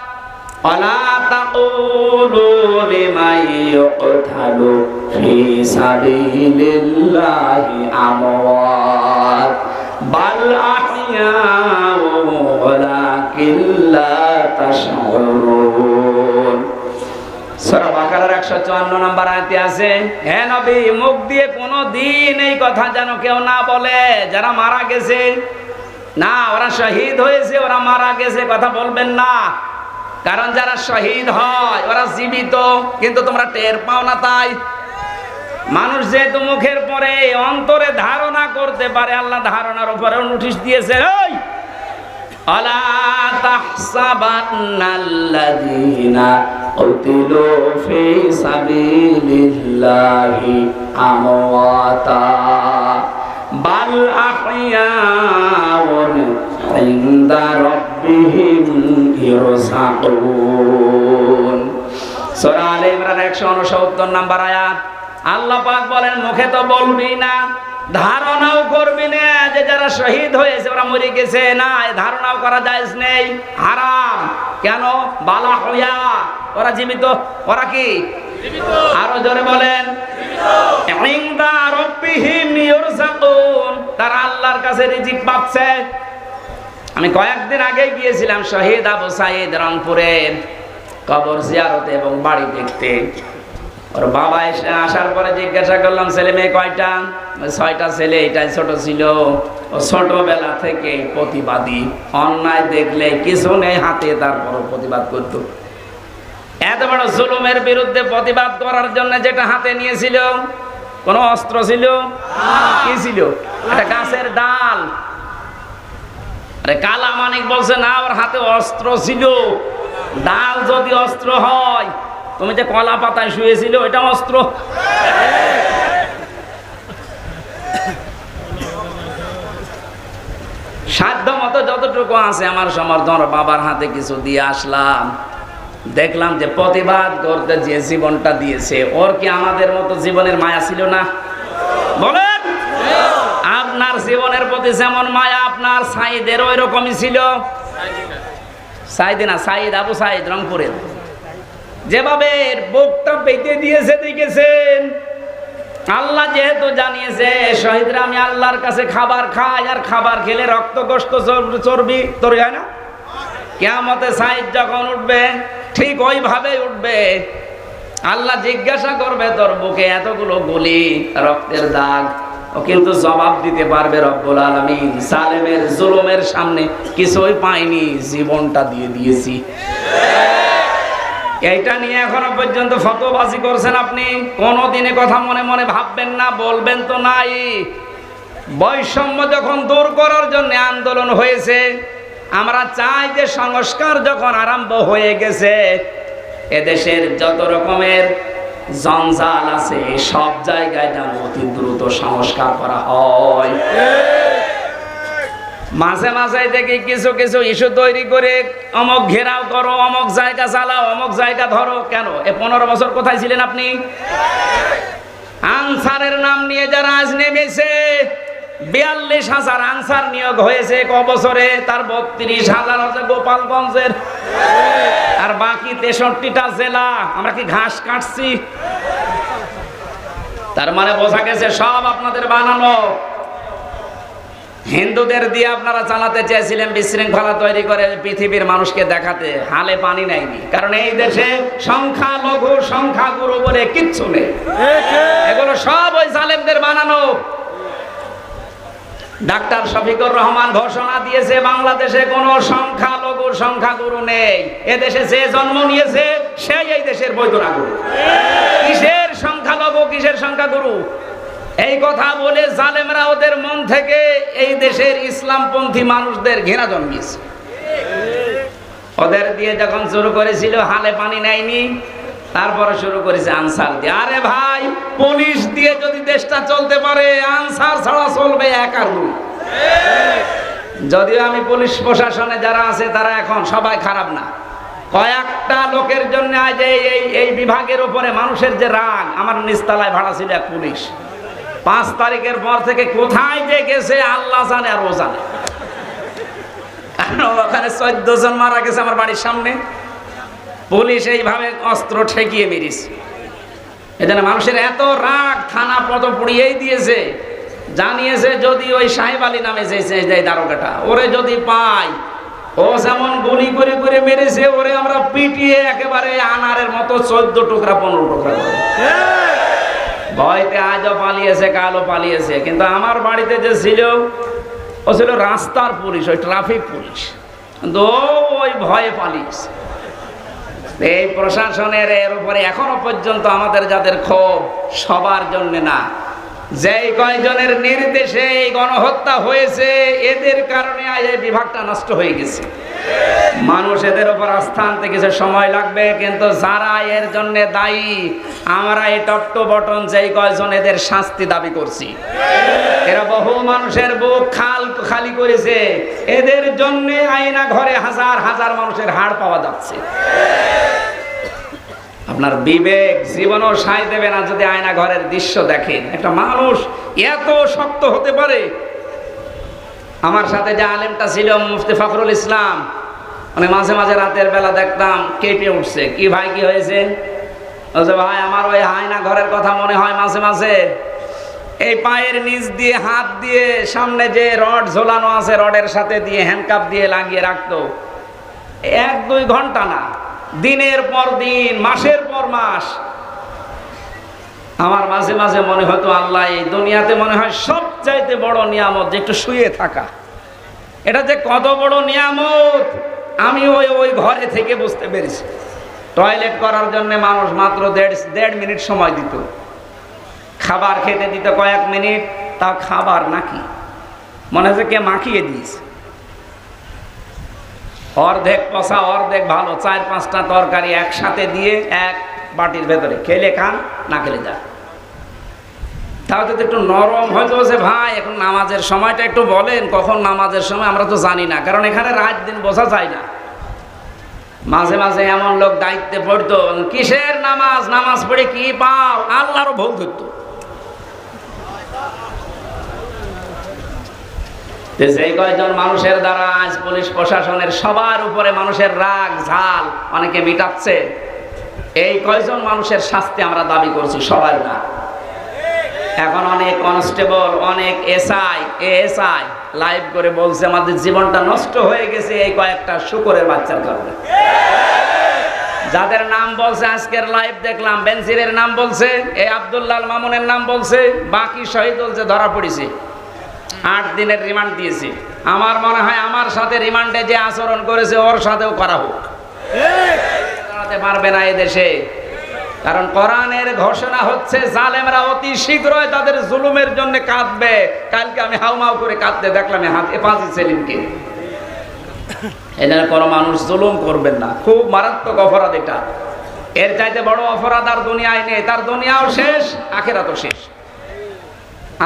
ওয়ালা তাকুলু লিমান ইউকতালু ফি সাবিলিল্লাহি আমওয়াত বাল আহইয়াউ ওয়ালাকিন লা তাশউরুন। সূরা বাকারার 154 নম্বর আয়াতে আছে, হে নবী, মুখ দিয়ে কোনো দিন এই কথা যেন কেউ না বলে যারা মারা গেছে, না ওরা শহীদ হয়েছে, ওরা মারা গেছে, কথা বলবেন না। কারণ যারা শহীদ হয় ওরা জীবিত, কিন্তু তোমরা টের পাও না। তাই মানুষ যেহেতু মুখের পরে অন্তরে ধারণা করতে পারে, আল্লাহ ধারণার উপরেও নোটিশ দিয়েছে, এই আলা তাহসাবান্নাল্লাযীনা কুতিলু ফি সাবিলিল্লাহি আমওয়াতা বাল আহইয়াউন ইনদা রাব্বিহিম ইরযাকুন। সূরা আলে ইমরান 169 নম্বর আয়াত। আল্লাহ পাক বলেন, মুখে তো বলবি না, ধারণাও করবি না যে যারা শহীদ হয়েছে ওরা মরে গেছে, না এই ধারণাও করা জায়েজ নেই, হারাম। কেন? বালা হইয়া, ওরা জীবিত। ওরা কি জীবিত? আরো জোরে বলেন, ইনদা রাব্বিহিম ইরযাকুন, তারা আল্লাহর কাছে রিজিক পাচ্ছে। আমি কয়েকদিন আগে গিয়েছিলাম শহীদ আবু সাঈদ রংপুরের কবর জিয়ারতে এবং বাড়ি দেখতে। ওর বাবা এসে আসার পরে জিজ্ঞাসা করলাম, ছেলে মেয়ে কয়টা? 6টা ছেলে, এটাই ছোট ছিল। ও ছোটবেলা থেকে প্রতিবাদী, অন্যায় দেখলে কিছু নেই হাতে, তারপর প্রতিবাদ করত। এত বড় জুলুমের বিরুদ্ধে প্রতিবাদ করার জন্য যেটা হাতে নিয়েছিল, কোন অস্ত্র ছিল? কি ছিল? একটা গাছের ডাল। আরে কালা মানিক বলছে না, ওর হাতে অস্ত্র ছিল। ডাল যদি অস্ত্র হয়, তুমি যে কলা পাতায় শুয়েছিল এটা অস্ত্র। সাধ্য মতো যতটুকু আছে আমার সমর্থন, বাবার হাতে কিছু দিয়ে আসলাম। দেখলাম যে প্রতিবাদ করতে যে জীবনটা দিয়েছে, ওর কি আমাদের মতো জীবনের মায়া ছিল না? বলেন, আপনার জীবনের প্রতি যেমন মায়া আপনার সাইদের ওই রকমই ছিল। সাইদিনা সাইদ আবু সাইদ রংপুরের যেভাবে বুকটা পেতে দিয়েছে দেখেছেন। আল্লাহ যেহেতু জানিয়েছে শহীদরা আমি আল্লাহর কাছে খাবার খাই, আর খাবার খেলে রক্ত গোশত চর্বি তৈরি হয় না। কিয়ামতে সাইদ যখন উঠবে ঠিক ওইভাবে উঠবে। আল্লাহ জিজ্ঞাসা করবে, তোর বুকে এতগুলো গুলি, রক্তের দাগ, ও কিন্তু জবাব দিতে পারবে রব্বুল আলামিন জালেমের জুলুমের সামনে কিছুই পাইনি, জীবনটা দিয়ে দিয়েছি। এইটা নিয়ে এখনো পর্যন্ত ফতোয়াবাজি করছেন আপনি। কোনদিনে কথা মনে মনে ভাববেন না, বলবেন তো নাই। বৈষম্য যখন দূর করার জন্য আন্দোলন হয়েছে, আমরা চাই যে সংস্কার যখন আরম্ভ হয়ে গেছে, এদেশের যত রকমের জঞ্জাল আছে সব জায়গায় যেন অতি দ্রুত সংস্কার করা হয়। মাঝে মাঝে দেখি কিছু কিছু ইস্যু তৈরি করে অমুক ঘেরাও করো, অমুক জায়গা চালাও, অমুক জায়গা ধরো। কেন? 15 বছর কোথায় ছিলেন আপনি? আনসারের নাম নিয়ে যারা আজ নেমেছে, 42,000 আনসার নিয়োগ হয়েছে ক বছরে, তার 32,000 হচ্ছে গোপালগঞ্জের, আর বাকি 63টা জেলা। আমরা কি ঘাস কাটছি? তার মানে বোঝা গেছে সব আপনাদের বানানো। হিন্দুদের দিয়ে আপনারা চালাতে চেয়েছিলেন বিশৃঙ্খলা তৈরি করে পৃথিবীর মানুষকে দেখাতে, হালে পানি নেয়নি। কারণ এই দেশে সংখ্যালঘু সংখ্যাগুরু বলে কিচ্ছু নেই, এগুলো সব ওই জালেমদের বানানো। ডাক্তার শফিকুর রহমান ঘোষণা দিয়েছে বাংলাদেশে কোনো সংখ্যালঘু সংখ্যাগুরু নেই। এদেশে যে জন্ম নিয়েছে সেই এই দেশের বৈধ নাগরিক। কিসের সংখ্যালঘু, কিসের সংখ্যাগুরু? এই কথা বলে জালেমরা ওদের মন থেকে এই দেশের ইসলামপন্থী মানুষদের ঘৃণা জন্মিয়েছে। ওদের দিয়ে যখন শুরু করেছিল হালে পানি নেয়নি, তারপরে শুরু করেছে আনসার দিয়ে। আরে ভাই, পুলিশ দিয়ে যদি দেশটা চলতে পারে, আনসার ছাড়া চলবে এক আর দুই। যদিও আমি পুলিশ প্রশাসনে যারা আছে তারা এখন সবাই খারাপ না, কয়েকটা লোকের জন্য আজ এই বিভাগের উপরে মানুষের যে রাগ। আমার নিচতলায় ভাড়া ছিল এক পুলিশ, 5 তারিখের পর থেকে কোথায় যে গেছে আল্লাহ জানে আর ও জানে। কারণ ওখানে 14 জন মারা গেছে আমার বাড়ির সামনে। পুলিশ এইভাবে অস্ত্র ঠেকিয়ে মেরেছে। এজন্য মানুষের এত রাগ, থানা পদ পুড়িয়েই দিয়েছে। জানিয়েছে যদি ওই সাহেব আলী নামে যে দারোগাটা, ওরে যদি পাই, ও যেমন গুলি করে করে মেরেছে, ওরে আমরা পিটিয়ে একেবারে আনারের মতো 14 টুকরা 15 টুকরা করে। ভয়তে আজও পালিয়েছে, কালও পালিয়েছে। কিন্তু আমার বাড়িতে যে ছিল, ও ছিল রাস্তার পুলিশ, ওই ট্রাফিক পুলিশ, কিন্তু ওই ভয়ে পালিয়েছে। এই প্রশাসনের এর উপরে এখনো পর্যন্ত আমাদের যাদের ক্ষোভ, সবার জন্য না, যেই কয়জনের নির্দেশে এই গণহত্যা হয়েছে, এদের কারণে আজ এই বিভাগটা নষ্ট হয়ে গেছে। মানুষ এদের উপর আস্থা আনতে কিছু সময় লাগবে, কিন্তু যারা এর জন্য দায়ী, আমরা এই টপ টু বটন যেই কয়জন এদের শাস্তি দাবি করছি। এরা বহু মানুষের বুক খালি করেছে, এদের জন্য আয়না ঘরে হাজার হাজার মানুষের হাড় পাওয়া যাচ্ছে। আপনার বিবেক জীবনও সায় দেবে না যদি আয়না ঘরের দৃশ্য দেখেন। একটা মানুষ এত শক্ত হতে পারে? আমার সাথে যে আলেমটা ছিল মুফতি ফখরুল ইসলাম, মানে মাঝে মাঝে রাতের বেলা দেখতাম কেঁপে উঠছে। কি ভাই, কি হয়েছে? বলছে ভাই, আমার ওই আয়না ঘরের কথা মনে হয় মাঝে মাঝে। এই পায়ের নিচ দিয়ে হাত দিয়ে সামনে যে রড ঝোলানো আছে, রডের সাথে দিয়ে হ্যান্ডকাপ দিয়ে লাগিয়ে রাখতো, 1-2 ঘন্টা না, দিনের পর দিন, মাসের পর মাস। আমার মাঝে মাঝে মনে হতো, আল্লাহ, এই দুনিয়াতে মনে হয় সবচাইতে বড় নিয়ামত যে একটু শুয়ে থাকা। এটা যে কত বড় নিয়ামত আমি ওই ঘরে থেকে বুঝতে পেরেছি। টয়লেট করার জন্য মানুষ মাত্র 1.5 মিনিট সময় দিত, খাবার খেতে দিত কয়েক মিনিট, তাও খাবার নাকি মনে হচ্ছে কে মাখিয়ে দিয়েছে। অর্ধেক পচা অর্ধেক ভালো, 4-5টা তরকারি একসাথে দিয়ে এক বাটির ভেতরে, খেলে খান, না খেলে যান। তাও যদি একটু নরম হয়তো যে ভাই এখন নামাজের সময়টা একটু বলেন, কখন নামাজের সময় আমরা তো জানি না, কারণ এখানে রাত দিন বোঝা যায় না। মাঝে মাঝে এমন লোক দায়িত্বে পড়তো, কিসের নামাজ, নামাজ পড়ে কি পাও, আল্লাহরও ভুল ধরতো। যেই কয়জন মানুষের দ্বারা আজ পুলিশ প্রশাসনের সবার উপরে মানুষের রাগ ঝাল অনেকে মিটাচ্ছে, এই কয়জন মানুষের শাস্তি আমরা দাবি করছি, সবার না। এখন অনেক কনস্টেবল, অনেক এএসআই লাইভ করে বলছে আমাদের জীবনটা নষ্ট হয়ে গেছে এই কয়েকটা শুকরের বাচ্চার কারণে। যাদের নাম বলছে আজকের লাইভ দেখলাম, বেনজিরের নাম বলছে, এই আব্দুল্লাহ মামুনের নাম বলছে, বাকি শহীদ বলছে ধরা পড়েছে, 8 দিনের রিমান্ড দিয়েছে। আমার মনে হয় আমার সাথে রিমান্ডে যে আচরণ করেছে ওর সাথেও করা হোক। দাঁড়াতে পারবে না এদেশে। কারণ কোরআনের ঘোষণা হচ্ছে জালেমরা অতি শীঘ্রই তাদের জুলুমের জন্য কাঁদবে। কালকে আমি হাউমাউ করে কাঁদতে দেখলাম হেফাজত সেলিমকে। এটা কোনো মানুষ জুলুম করবেন না, খুব মারাত্মক অপরাধ এটা। এর চাইতে বড় অপরাধ আর দুনিয়ায় নেই। তার দুনিয়াও শেষ, আখিরাতও শেষ।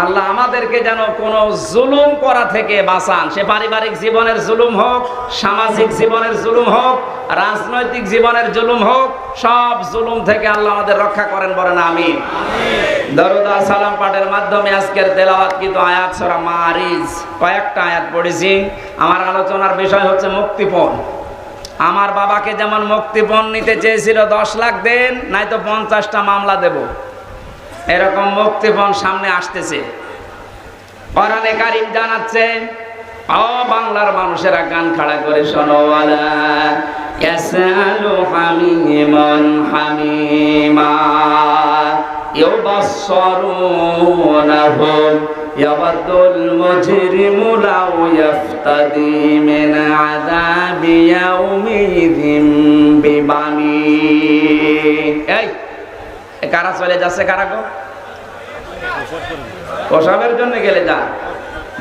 আল্লাহ আমাদেরকে যেন কোনো জুলুম করা থেকে বাঁচান। সে পারিবারিক জীবনের জুলুম হোক, সামাজিক জীবনের জুলুম হোক, রাজনৈতিক জীবনের জুলুম হোক, সব জুলুম থেকে আল্লাহ আমাদের রক্ষা করেন, বলেন আমিন। দরুদ আর সালাম পাঠের মাধ্যমে আজকের তেলাওয়াতকৃত আয়াত সূরা মারিজ কয়েকটা আয়াত পড়েছি। আমার আলোচনার বিষয় হচ্ছে মুক্তিপণ। আমার বাবাকে যেমন মুক্তিপণ নিতে চেয়েছিল 10 লাখ দেন, নাই তো 50টা মামলা দেব, এরকম মুক্তিপণ সামনে আসতেছে। কোরআনে কারীম জানাচ্ছে, ও বাংলার মানুষেরা গান খাড়া করে শোনো, ওয়ালা ইয়াসালু হামিমান হামিমা ইউবাসসিরুনাহুম ইয়াবাদুল মুজরিমু লাউ ইয়াফতাদি মিন আযাবি ইয়াউমিযিন বিবানি। এই কারা চলে যাচ্ছে, কারা গো? প্রসাবের জন্য গেলে যা,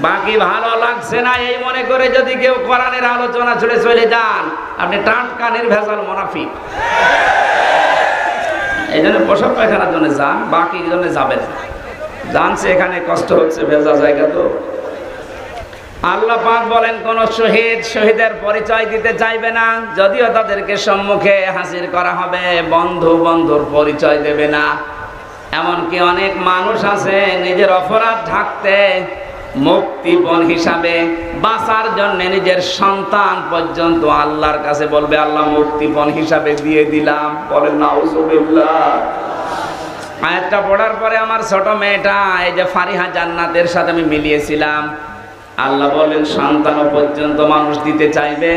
বাকি ভালো লাগছে না এই মনে করে যদি কেউ কোরআনের আলোচনা ছেড়ে চলে যান, আপনি টাটকা নির্ভেজাল মুনাফিক। এই জন্য প্রসাব পায়খানার জন্য যান, বাকি জন্য যাবেন। জানছে এখানে কষ্ট হচ্ছে, ভেজা জায়গা তো। আল্লাহ পাক বলেন, কোন শহীদের পরিচয় দিতে চাইবে না, যদিও তাদেরকে সম্মুখে হাজির করা হবে, বন্ধুর পরিচয় দেবে না। এমনকি অনেক মানুষ আছে নিজের অপরাধ ঢাকতে মুক্তিপণ হিসাবে বাঁচার জন্য নিজের সন্তান পর্যন্ত আল্লাহর কাছে বলবে, আল্লাহ মুক্তিপণ হিসাবে দিয়ে দিলাম। বলেন নাউজুবিল্লাহ। আয়াতটা পড়ার পরে আমার ছোট মেয়েটা, এই যে ফারিহা জান্নাতের সাথে আমি মিলিয়েছিলাম, আল্লাহ বলেন সন্তান পর্যন্ত মানুষ দিতে চাইবে,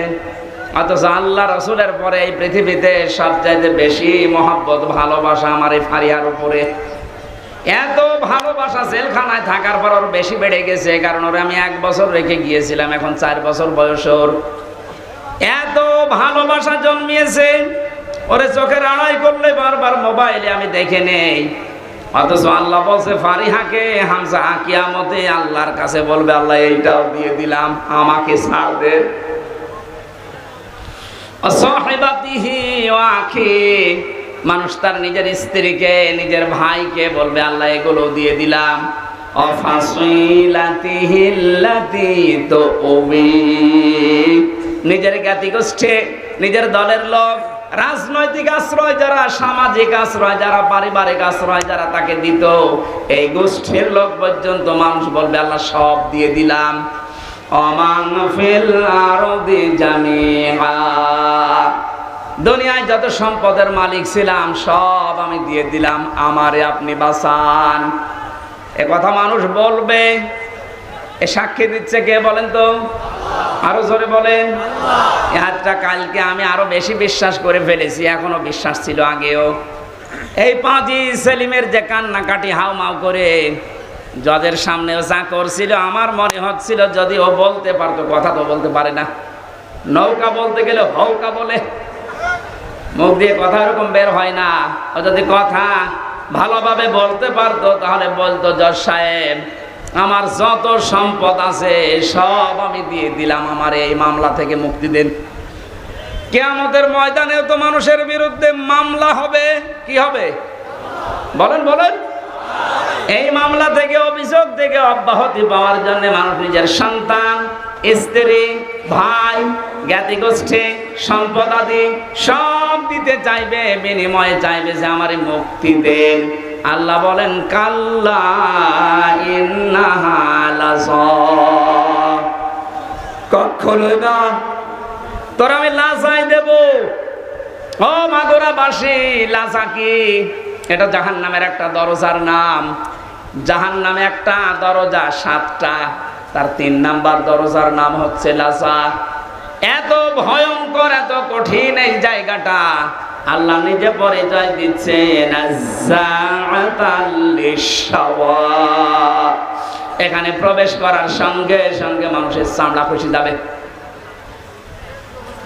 অথচ আল্লাহ রসুলের পরে এই পৃথিবীতে সবচাইতে বেশি মহব্বত ভালোবাসা আমার এই ফারিহার উপরে। এত ভালোবাসা জেলখানায় থাকার পর ওর বেশি বেড়ে গেছে, কারণ ওরা আমি 1 বছর রেখে গিয়েছিলাম, এখন 4 বছর বয়স ওর। এত ভালোবাসা জন্মিয়েছে, ওরে চোখের আড়াই করলে বারবার মোবাইলে আমি দেখে নেই। অথচ আল্লাহ বলছে ফারিহাকে, হামজা কিয়ামতে আল্লাহর কাছে বলবে, আল্লাহ এইটাও দিয়ে দিলাম, আমাকে ছাড় দে। সাহিবাতিহি ওয়া আখি, মানুষ তার নিজের স্ত্রীকে, নিজের ভাইকে বলবে, আল্লাহ এগুলো দিয়ে দিলাম। অফাসিলাতিহিল্লাতি তুবি, নিজের জ্ঞাতি গোষ্ঠী, নিজের দলের লোক, রাজনৈতিক আশ্রয় যারা, সামাজিক আশ্রয় যারা, পারিবারিক আশ্রয় যারা তাকে দিত, এই গোষ্ঠীর লোক পর্যন্ত মানুষ বলবে, আল্লাহ সব দিয়ে দিলাম। অমান ফিল আরদি জামিআ, দুনিয়ায় যত সম্পদের মালিক ছিলাম সব আমি দিয়ে দিলাম, আমারে আপনি বাঁচান। এ কথা মানুষ বলবে। এ সাক্ষী দিচ্ছে কে বলেন তো? আরো জোরে বলেন। এই হাতটা কালকে আমি আরো বেশি বিশ্বাস করে ফেলেছি, এখনো বিশ্বাস ছিল আগেও। এই পাজি সেলিমের যে কান্নাকাটি হাউমাউ করে জজের সামনেও যা করছিল, আমার মনে হচ্ছিল যদি ও বলতে পারতো, কথা তো বলতে পারে না, নৌকা বলতে গেলে হৌকা বলে, মুখ দিয়ে কথা এরকম বের হয় না। ও যদি কথা ভালোভাবে বলতে পারতো তাহলে বলতো, জজ সাহেব আমার যত সম্পদ আছে সব আমি দিয়ে দিলাম, আমার এই মামলা থেকে মুক্তি দেন। কিয়ামতের ময়দানেও তো মানুষের বিরুদ্ধে মামলা হবে, কি হবে বলেন বলেন? এই মামলা থেকে, অভিযোগ থেকে অব্যাহতি পাওয়ার জন্য মানুষ নিজের সন্তান, স্ত্রী, ভাই, জ্ঞাতি গোষ্ঠী, সম্পদ আদি সব দিতে চাইবে, বিনিময়ে চাইবে যে আমারে মুক্তি দেন। আল্লাহ বলেন, কাল্লা ইন্নাহা লাযা, কখনো না, তোর আমি লাজাই দেব। ও মাগুরাবাসী, লাজা কি? এটা জাহান্নামের একটা দরজার নাম। জাহান্নামে একটা দরজা 7টা, তার 3 নাম্বার দরজার নাম হচ্ছে লাজা। এত ভয়ঙ্কর, এত কঠিন এই জায়গাটা, আল্লাহ নিজে পরিচয় দিচ্ছেন, এখানে প্রবেশ করার সঙ্গে সঙ্গে মানুষের চামড়া খসে যাবে।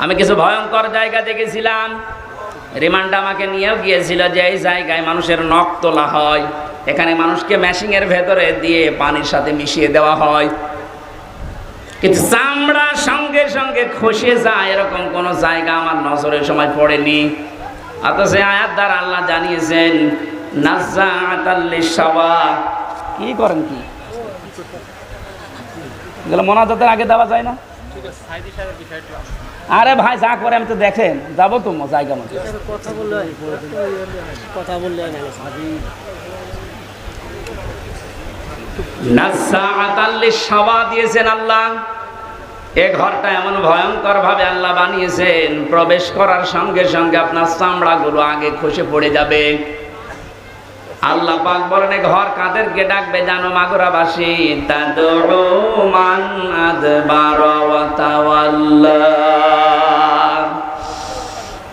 আমি কিছু ভয়ঙ্কর জায়গা দেখেছিলাম, রিমান্ড আমাকে নিয়েও গিয়েছিল যে এই জায়গায় মানুষের নখ তোলা হয়, এখানে মানুষকে মেশিনের ভেতরে দিয়ে পানির সাথে মিশিয়ে দেওয়া হয়, কিন্তু চামড়া সঙ্গে সঙ্গে খসে যায় এরকম কোন জায়গা আমার নজরের সময় পড়েনি। অথচ আয়াত দ্বারা আল্লাহ জানিয়েছেন নাজ্জাআতাল লিশাওয়া। কি করেন কি এগুলো মোনাজাতের আগে দেওয়া যায় না? আরে ভাই যা করে আমি তো দেখেন যাবো তো জায়গা মতো কথা বললে নাজ্জাআতাল লিশাওয়া দিয়েছেন আল্লাহ। এ ঘরটা এমন ভয়ঙ্কর ভাবে আল্লাহ বানিয়েছেন, প্রবেশ করার সঙ্গে সঙ্গে আপনার চামড়াগুলো আগে খসে পড়ে যাবে। আল্লাহ পাক বলেন ঘর কাদেরকে ডাকবে জানো মাগুরাবাসী? তাদউ মান আদবারা ওয়া তাওয়াল্লা।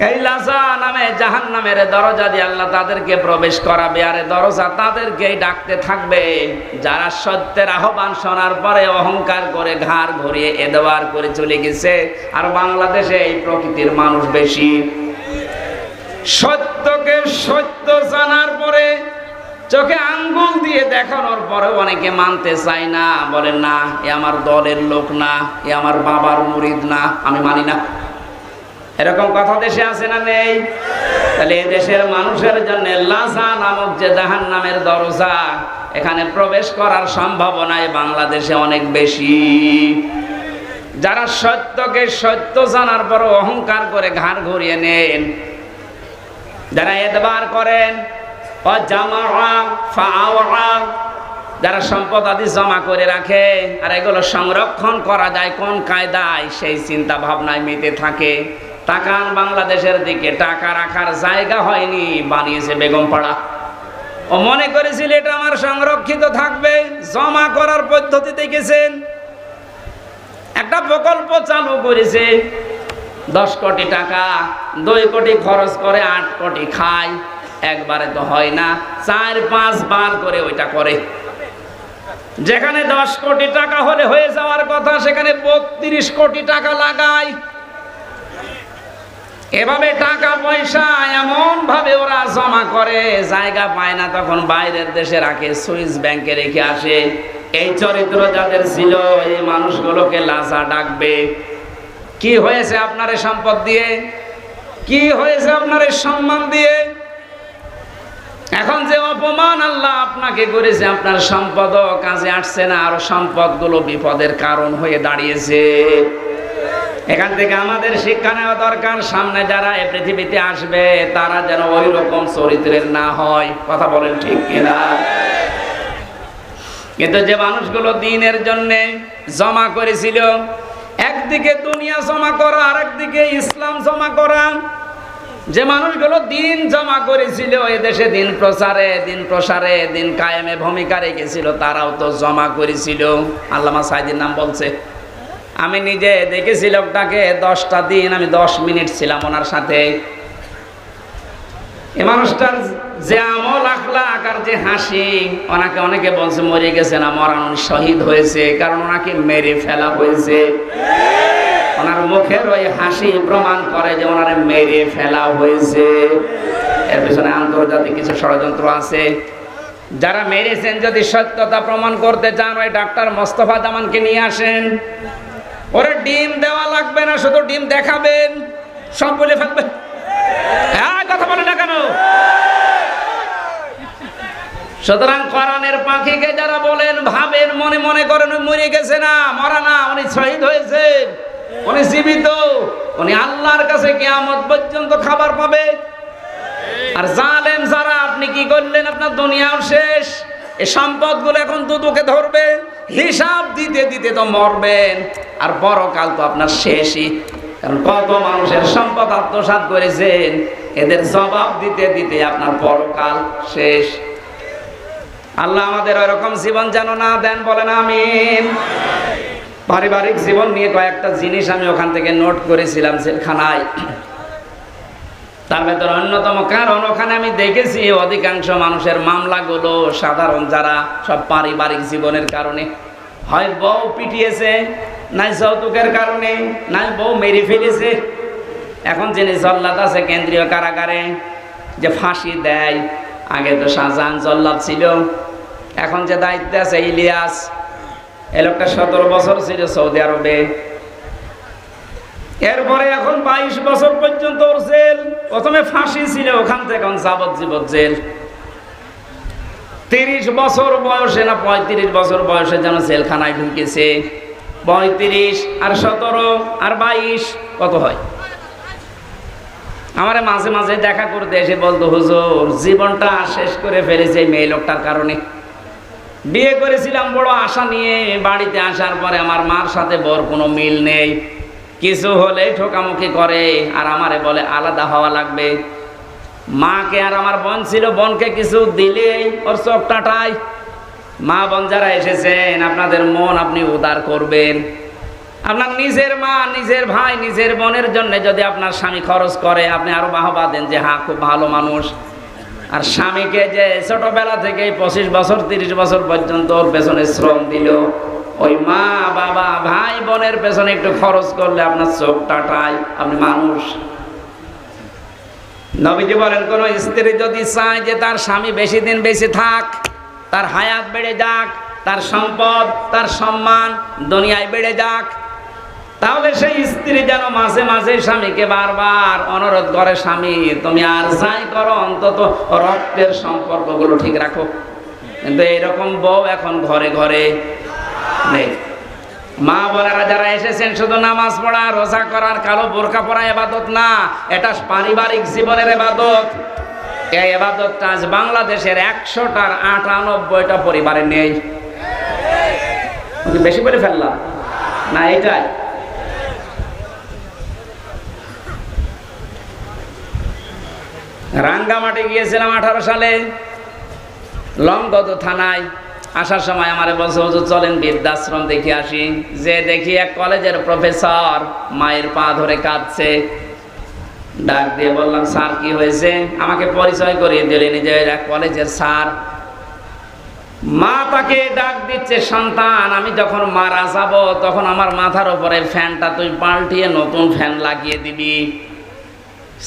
এই লাযা নামে জাহান্নামের দরজা দিয়ে আল্লাহ তাদেরকে প্রবেশ করাবে, আর দরজা তাদেরকেই ডাকতে থাকবে যারা সত্যের আহ্বান শোনার পরে অহংকার করে ঘাড় ঘুরিয়ে এদবার করে চলে গেছে। আর বাংলাদেশে এই প্রকৃতির মানুষ বেশি। সত্যকে সত্য জানার পরে চোখে আঙ্গুল দিয়ে দেখানোর পরে অনেকে মানতে চায় না, বলেন না এ আমার দলের লোক না, এ আমার বাবার মুরিদ না, আমি মানি না। এরকম কথা দেশে আছে না নেই? তাহলে এই দেশের মানুষের জন্য লাযা নামক যে জাহান্নামের দরজা, এখানে প্রবেশ করার সম্ভাবনায় বাংলাদেশে অনেক বেশি। যারা সত্যকে সত্য জানার পর অহংকার করে ঘাড় ঘুরিয়ে নেন, যারা এদবার করেন, যারা সম্পদ আদি জমা করে রাখে আর এগুলো সংরক্ষণ করা যায় কোন কায়দায় সেই চিন্তা ভাবনায় মেতে থাকে। তাকান বাংলাদেশের দিকে, টাকা রাখার জায়গা হয়নি, বানিয়েছে বেগমপাড়া। ও মনে করেছিল এটা আমার সংরক্ষিত থাকবে, জমা করার পদ্ধতি দেখেছেন। একটা প্রকল্প চালু করেছে, 10 কোটি টাকা, 2 কোটি খরচ করে 8 কোটি খায়। একবারে তো হয় না, 4-5 বার করে ওইটা করে। যেখানে 10 কোটি টাকা হলে হয়ে যাওয়ার কথা সেখানে 32 কোটি টাকা লাগায়। এভাবে টাকা পয়সা এমন ভাবে ওরা জমা করে, জায়গা পায় না তখন বাইরের দেশে রাখে, সুইস ব্যাংকে রেখে আসে। এই চরিত্র যাদের ছিল এই মানুষগুলোকে লাজা ডাকবে। কি হয়েছে আপনার এই সম্পদ দিয়ে? কি হয়েছে আপনার এই সম্মান দিয়ে? এখন যে অপমান আল্লাহ আপনাকে করেছে, আপনার সম্পদও কাজে আসছে না, আর সম্পদগুলো বিপদের কারণ হয়ে দাঁড়িয়েছে। এখান থেকে আমাদের শিক্ষা নেওয়া দরকার, সামনে যারা এই পৃথিবীতে আসবে তারা যেন ওই রকম চরিত্রের না হয়। কথা বলেন ঠিক কিনা? কিন্তু যে মানুষগুলো দিনের জন্য জমা করেছিল, একদিকে দুনিয়া জমা করা আর একদিকে ইসলাম জমা করা, যে মানুষগুলো দিন জমা করেছিল এই দেশে দিন প্রসারে দিন কায়েমে ভূমিকা রেখেছিল, তারাও তো জমা করেছিল। আল্লামা সাইদির নাম বলছে, আমি নিজে দেখেছি লোকটাকে 10টা দিন আমি 10 মিনিট ছিলাম ওনার সাথে। এই মানুষটার যে আমল আখলাক আর যে হাসি, ওনাকে অনেকে বলছে মরে গেছে না, মরান শহীদ হয়েছে, কারণ ওনাকে মেরে ফেলা হয়েছে। ওনার মুখের ওই হাসি প্রমাণ করে যে ওনারে মেরে ফেলা হয়েছে। এর পিছনে আন্তর্জাতিক কিছু ষড়যন্ত্র আছে। যারা মেরেছেন যদি সত্যতা প্রমাণ করতে চান, ওই ডাক্তার মোস্তফা জামানকে নিয়ে আসেন। ওরে ডিম দেওয়া লাগবে না, শুধু ডিম দেখাবেন, সব বলে ফেলবেন। হ্যাঁ, কথা বলে না কেন? সুতরাং কোরআনের পাখিকে যারা বলেন, ভাবেন, মনে মনে করেন উনি মরে গেছে না, মরা না, উনি শহীদ হয়েছে, উনি জীবিত, উনি আল্লাহর কাছে কিয়ামত পর্যন্ত খাবার পাবে। আর জালেম যারা, আপনি কি করলেন? আপনার দুনিয়াও শেষ, এই সম্পদগুলো এখন দুদকে ধরবে, হিসাব দিতে দিতে তো মরবেন, আর পরকাল তো আপনার শেষই। কারণ কত মানুষের সম্পদ আত্মসাৎ করেছেন, এদের জবাব দিতে দিতে আপনার পরকাল শেষ। আল্লাহ আমাদের ওইরকম জীবন যেন না দেন, বলেন আমিন। পারিবারিক জীবন নিয়ে কয়েকটা জিনিস আমি ওখান থেকে নোট করেছিলাম জেলখানায়। তার ভেতর অন্যতম কারণ, ওখানে আমি দেখেছি অধিকাংশ মানুষের মামলাগুলো সাধারণ যারা, সব পারিবারিক জীবনের কারণে। হয় বউ পিটিয়েছে, নাই যৌতুকের কারণে, নাই বউ মেরে ফেলেছে, এখন যিনি জল্লাদ আছে কেন্দ্রীয় কারাগারে, যে ফাঁসি দেয়, আগে তো শাহজাহান জল্লাদ ছিল, এখন যে দায়িত্বে আছে ইলিয়াস, এই লোকটা 17 বছর ছিল সৌদি আরবে। এরপরে এখন 22 বছর পর্যন্ত ওর জেল। প্রথমে ফাঁসি ছিল, ওখান থেকে এখন যাবজ্জীবন জেল। 30 বছর বয়সে না 35 বছর বয়সে যেন জেলখানায় ঢুকেছে। 35 আর 17 আর 22 কত হয়? আমারে মাঝে মাঝে দেখা করতে এসে বলতো, হুজুর জীবনটা শেষ করে ফেলেছে মেয়ে লোকটার কারণে। বিয়ে করেছিলাম বড় আশা নিয়ে, বাড়িতে আসার পরে আমার মার সাথে বর কোনো মিল নেই, কিছু হলে ঠোকামুখি করে আর আমারে বলে আলাদা হওয়া লাগবে। মাকে আর আমার বোন ছিল, বোনকে কিছু দিলেই ওর চোখ টাটায়। মা বোন যারা এসেছেন, আপনাদের মন আপনি উদার করবেন। আপনার নিজের মা, নিজের ভাই, নিজের বোনের জন্য যদি আপনার স্বামী খরচ করে, আপনি আরো বাহবা দেন যে হ্যাঁ খুব ভালো মানুষ। আর স্বামীকে যে ছোটবেলা থেকে 25 বছর 30 বছর পর্যন্ত ওর পেছনে শ্রম দিল, ওই মা বাবা ভাই বোনের পেছনে একটু খরচ করলে আপনার চোখ টাটায়, আপনি মানুষ। নবীজি বলেন, কোন স্ত্রী যদি চায় যে তার স্বামী বেশি দিন বেঁচে থাক, তার হায়াত বেড়ে যাক, তার সম্পদ তার সম্মান দুনিয়ায় বেড়ে যাক, তাহলে সেই স্ত্রী যেন মাঝে মাঝে স্বামীকে বারবার অনুরোধ করে, স্বামী তুমি আর যাই করো অন্তত রক্তের সম্পর্কগুলো ঠিক রাখো। কিন্তু এইরকম বউ এখন ঘরে ঘরে নেই। মা বোনেরা যারা এসেছেন, শুধু নামাজ পড়া রোজা করার কালো বোরকা পরা ইবাদত না, এটা পারিবারিক জীবনের ইবাদত। এই ইবাদতটা আজ বাংলাদেশের 100টার 98টা পরিবারে নেই। বেশি করে ফেললাম না? এটাই রাঙ্গামাটি গিয়েছিলাম 18 সালে, লংগদু থানায়। আসার সময় আমারে বলছে, হুজুর চলেন বৃদ্ধাশ্রম দেখে আসি। যে দেখি এক কলেজের প্রফেসর মায়ের পা ধরে কাঁদছে। ডাক দিয়ে বললাম, স্যার কি হয়েছে? আমাকে পরিচয় করিয়ে দিলেন যে এক কলেজের স্যার। মা তাকে ডাক দিচ্ছে, সন্তান আমি যখন মারা যাব তখন আমার মাথার উপরে ফ্যানটা তুই পাল্টিয়ে নতুন ফ্যান লাগিয়ে দিবি।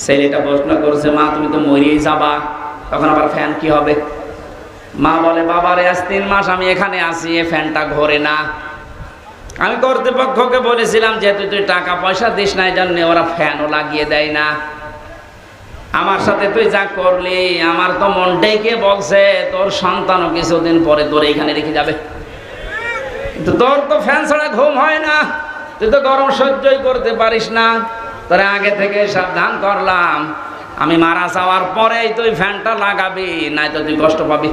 ছেলেটা প্রশ্ন করছে, মা তুমি তো মরিয়েই যাবা, তখন আবার ফ্যান কি হবে? মা বলে, বাবারে আজ 3 মাস আমি এখানে আছি, এ ফ্যানটা ঘোরে না। আমি কর্তৃপক্ষকে বলেছিলাম, যেহেতু তুই টাকা পয়সা দিস না এই জন্য ওরা ফ্যানও লাগিয়ে দেয় না। আমার সাথে তুই যা করলি, আমার তো মন ডেকে বলছে তোর সন্তানও কিছুদিন পরে তোর এখানে রেখে যাবে। কিন্তু তোর তো ফ্যান ছাড়া ঘুম হয় না, তুই তো গরম সহ্যই করতে পারিস না। তোরা আগে থেকে সাবধান করলাম, আমি মারা যাওয়ার পরেই তুই ফ্যানটা লাগাবি, নাই তো তুই কষ্ট পাবি।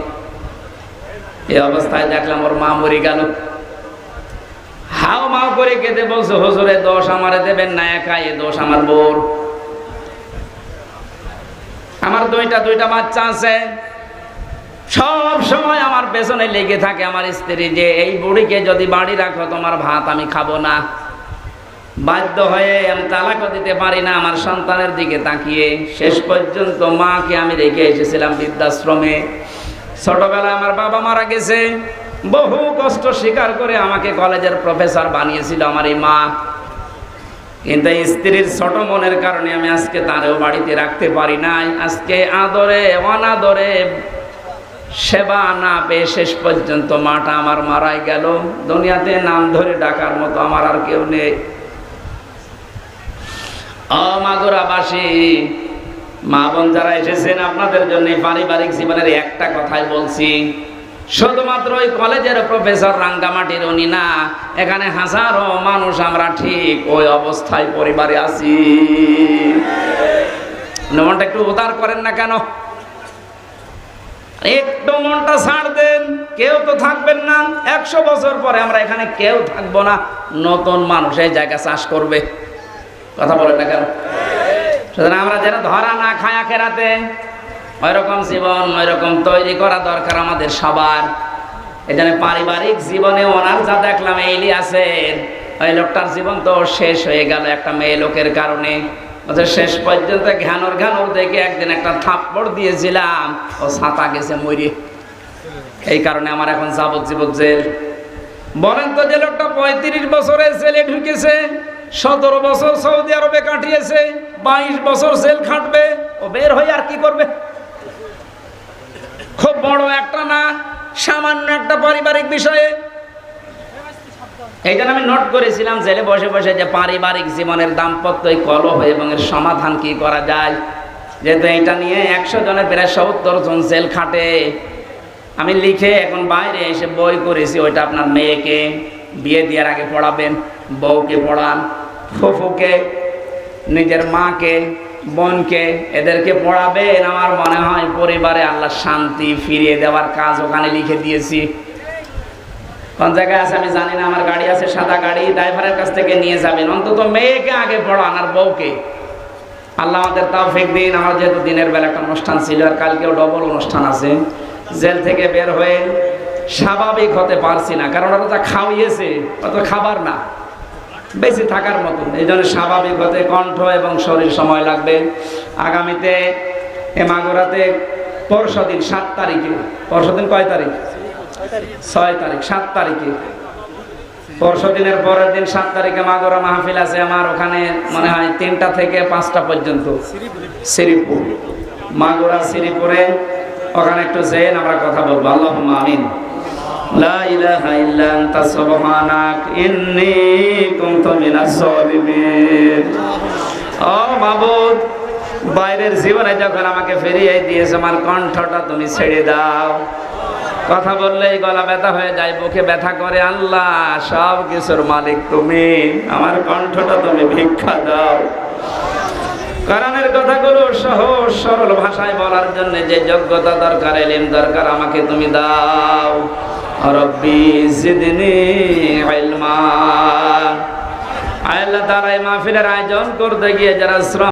এই অবস্থায় দেখলাম ওর মা মরে গেল। হাও মাও করে কেঁদে বলছে, হুজুরে দোষ আমারে দেবেন না, একা এ দোষ আমার বোর। আমার দুইটা বাচ্চা আছে, সব সময় আমার পেছনে লেগে থাকে আমার স্ত্রী, যে এই বুড়িকে যদি বাড়ি রাখো তোমার ভাত আমি খাবো না। বাধ্য হয়ে আমি তালাকও দিতে পারি না আমার সন্তানের দিকে তাকিয়ে। শেষ পর্যন্ত মাকে আমি রেখে এসেছিলাম বৃদ্ধাশ্রমে। ছোটবেলায় আমার বাবা মারা গেছে, বহু কষ্ট স্বীকার করে আমাকে কলেজের প্রফেসর বানিয়েছিল আমার এই মা। কিন্তু স্ত্রীর ছোট মনের কারণে আমি আজকে তারেও বাড়িতে রাখতে পারি নাই। আজকে আদরে অনাদরে সেবা না পেয়ে শেষ পর্যন্ত মাটা আমার মারাই গেল। দুনিয়াতে নাম ধরে ডাকার মতো আমার আর কেউ নেই। মাগুরাবাসী মা বোন যারা এসেছেন, আপনাদের জন্য পারিবারিক জীবনের একটা কথাই বলছি, শুধুমাত্র ওই কলেজের প্রফেসর রাঙ্গামাটির উনি না, এখানে হাজারো মানুষ আমরা ঠিক ওই অবস্থায় পরিবারে আছি। মনটা একটু উদার করেন না কেন? একটু মনটা ছাড় দেন। কেউ তো থাকবেন না, 100 বছর পরে আমরা এখানে কেউ থাকবো না, নতুন মানুষ এই জায়গা চাষ করবে। কথা বলেন না কেন? সুতরাং আমরা যেন ধরা না খায় আখেরাতে, ওইরকম জীবন ওইরকম তৈরি করা দরকার আমাদের সবার। এই জন্য পারিবারিক জীবনে ওনার যা দেখলাম ইলিয়াসের, ওই লোকটার জীবন তো শেষ হয়ে গেল একটা মেয়ে লোকের কারণে। শেষ পর্যন্ত ঘ্যানর দেখে একদিন একটা থাপ্পড় দিয়েছিলাম, ও ছাতা গেছে মরে। এই কারণে আমার এখন যাবজ্জীবন জেল। বলেন তো, যে লোকটা 35 বছরের জেলে ঢুকেছে, 17 বছর সৌদি আরবে কাটিয়েছে, 22 বছর জেল খাটবে। ও বের হয়ে আর কি করবে? খুব বড় একটা না, সামান্য একটা পারিবারিক বিষয়ে। এই জন্য আমি নোট করেছিলাম জেলে বসে বসে যে পারিবারিক জীবনের দাম্পত্য কলহ এবং এর সমাধান কি করা যায়। যেহেতু এটা নিয়ে 100 জনের প্রায় 70 জন জেল খাটে। আমি লিখে এখন বাইরে এসে বই করেছি। ওইটা আপনার মেয়েকে বিয়ে দেওয়ার আগে পড়াবেন, বউকে পড়ান, ফুফুকে, নিজের মাকে, বোনকে, এদেরকে পড়াবেন। আমার মনে হয় পরিবারে আল্লাহ শান্তি ফিরিয়ে দেওয়ার কাজ ওখানে লিখে দিয়েছি। কোন জায়গায় আছে আমি জানি না, আমার গাড়ি আছে, সাদা গাড়ি, ড্রাইভারের কাছ থেকে নিয়ে যাবেন। অন্তত মেয়েকে আগে পড়ান আর বউকে। আল্লাহ আমাদের তৌফিক দিন। আমার যেহেতু দিনের বেলা একটা অনুষ্ঠান ছিল আর কালকেও ডবল অনুষ্ঠান আছে, জেল থেকে বের হয়ে স্বাভাবিক হতে পারছি না, কারণ ওরা যা খাওয়িয়েছে অত খাবার না, বেঁচে থাকার মতন। এই জন্য স্বাভাবিক হতে কণ্ঠ এবং শরীর সময় লাগবে। আগামীতে মাগুরাতে পরশুদিন 7 তারিখে, পরশুদিন কয় তারিখ? 6 তারিখ, 7 তারিখে, পরশুদিনের পরের দিন 7 তারিখে মাগুরা মাহফিল আছে আমার। ওখানে মনে হয় 3টা থেকে 5টা পর্যন্ত, শ্রীপুর, মাগুরা শ্রীপুরে। ওখানে একটু যেন আমরা কথা বলবো। আল্লাহুম্মা আমিন। লা ইলাহা ইল্লা আনতা সুবহানাক ইন্নী কুনতু মিনাজ জালিমিন। ও মাবুদ, বাইরের জীবনে যখন আমাকে ফিরিয়ে দিয়েছে, আমার কণ্ঠটা তুমি ছেড়ে দাও। কথা বললেই গলা ব্যথা হয়ে যায়, বুকে ব্যথা করে। আল্লাহ, সব কিছুর মালিক তুমি, আমার কণ্ঠটা তুমি ভিক্ষা দাও। কোরআনের কথাগুলো সহজ সরল ভাষায় বলার জন্য যে যোগ্যতা দরকার, ইলম দরকার, আমাকে তুমি দাও। রব্বি জিদনি ইলমা। আল্লাহ তাআলা এই মাহফিলের আয়োজন করতে গিয়ে যারা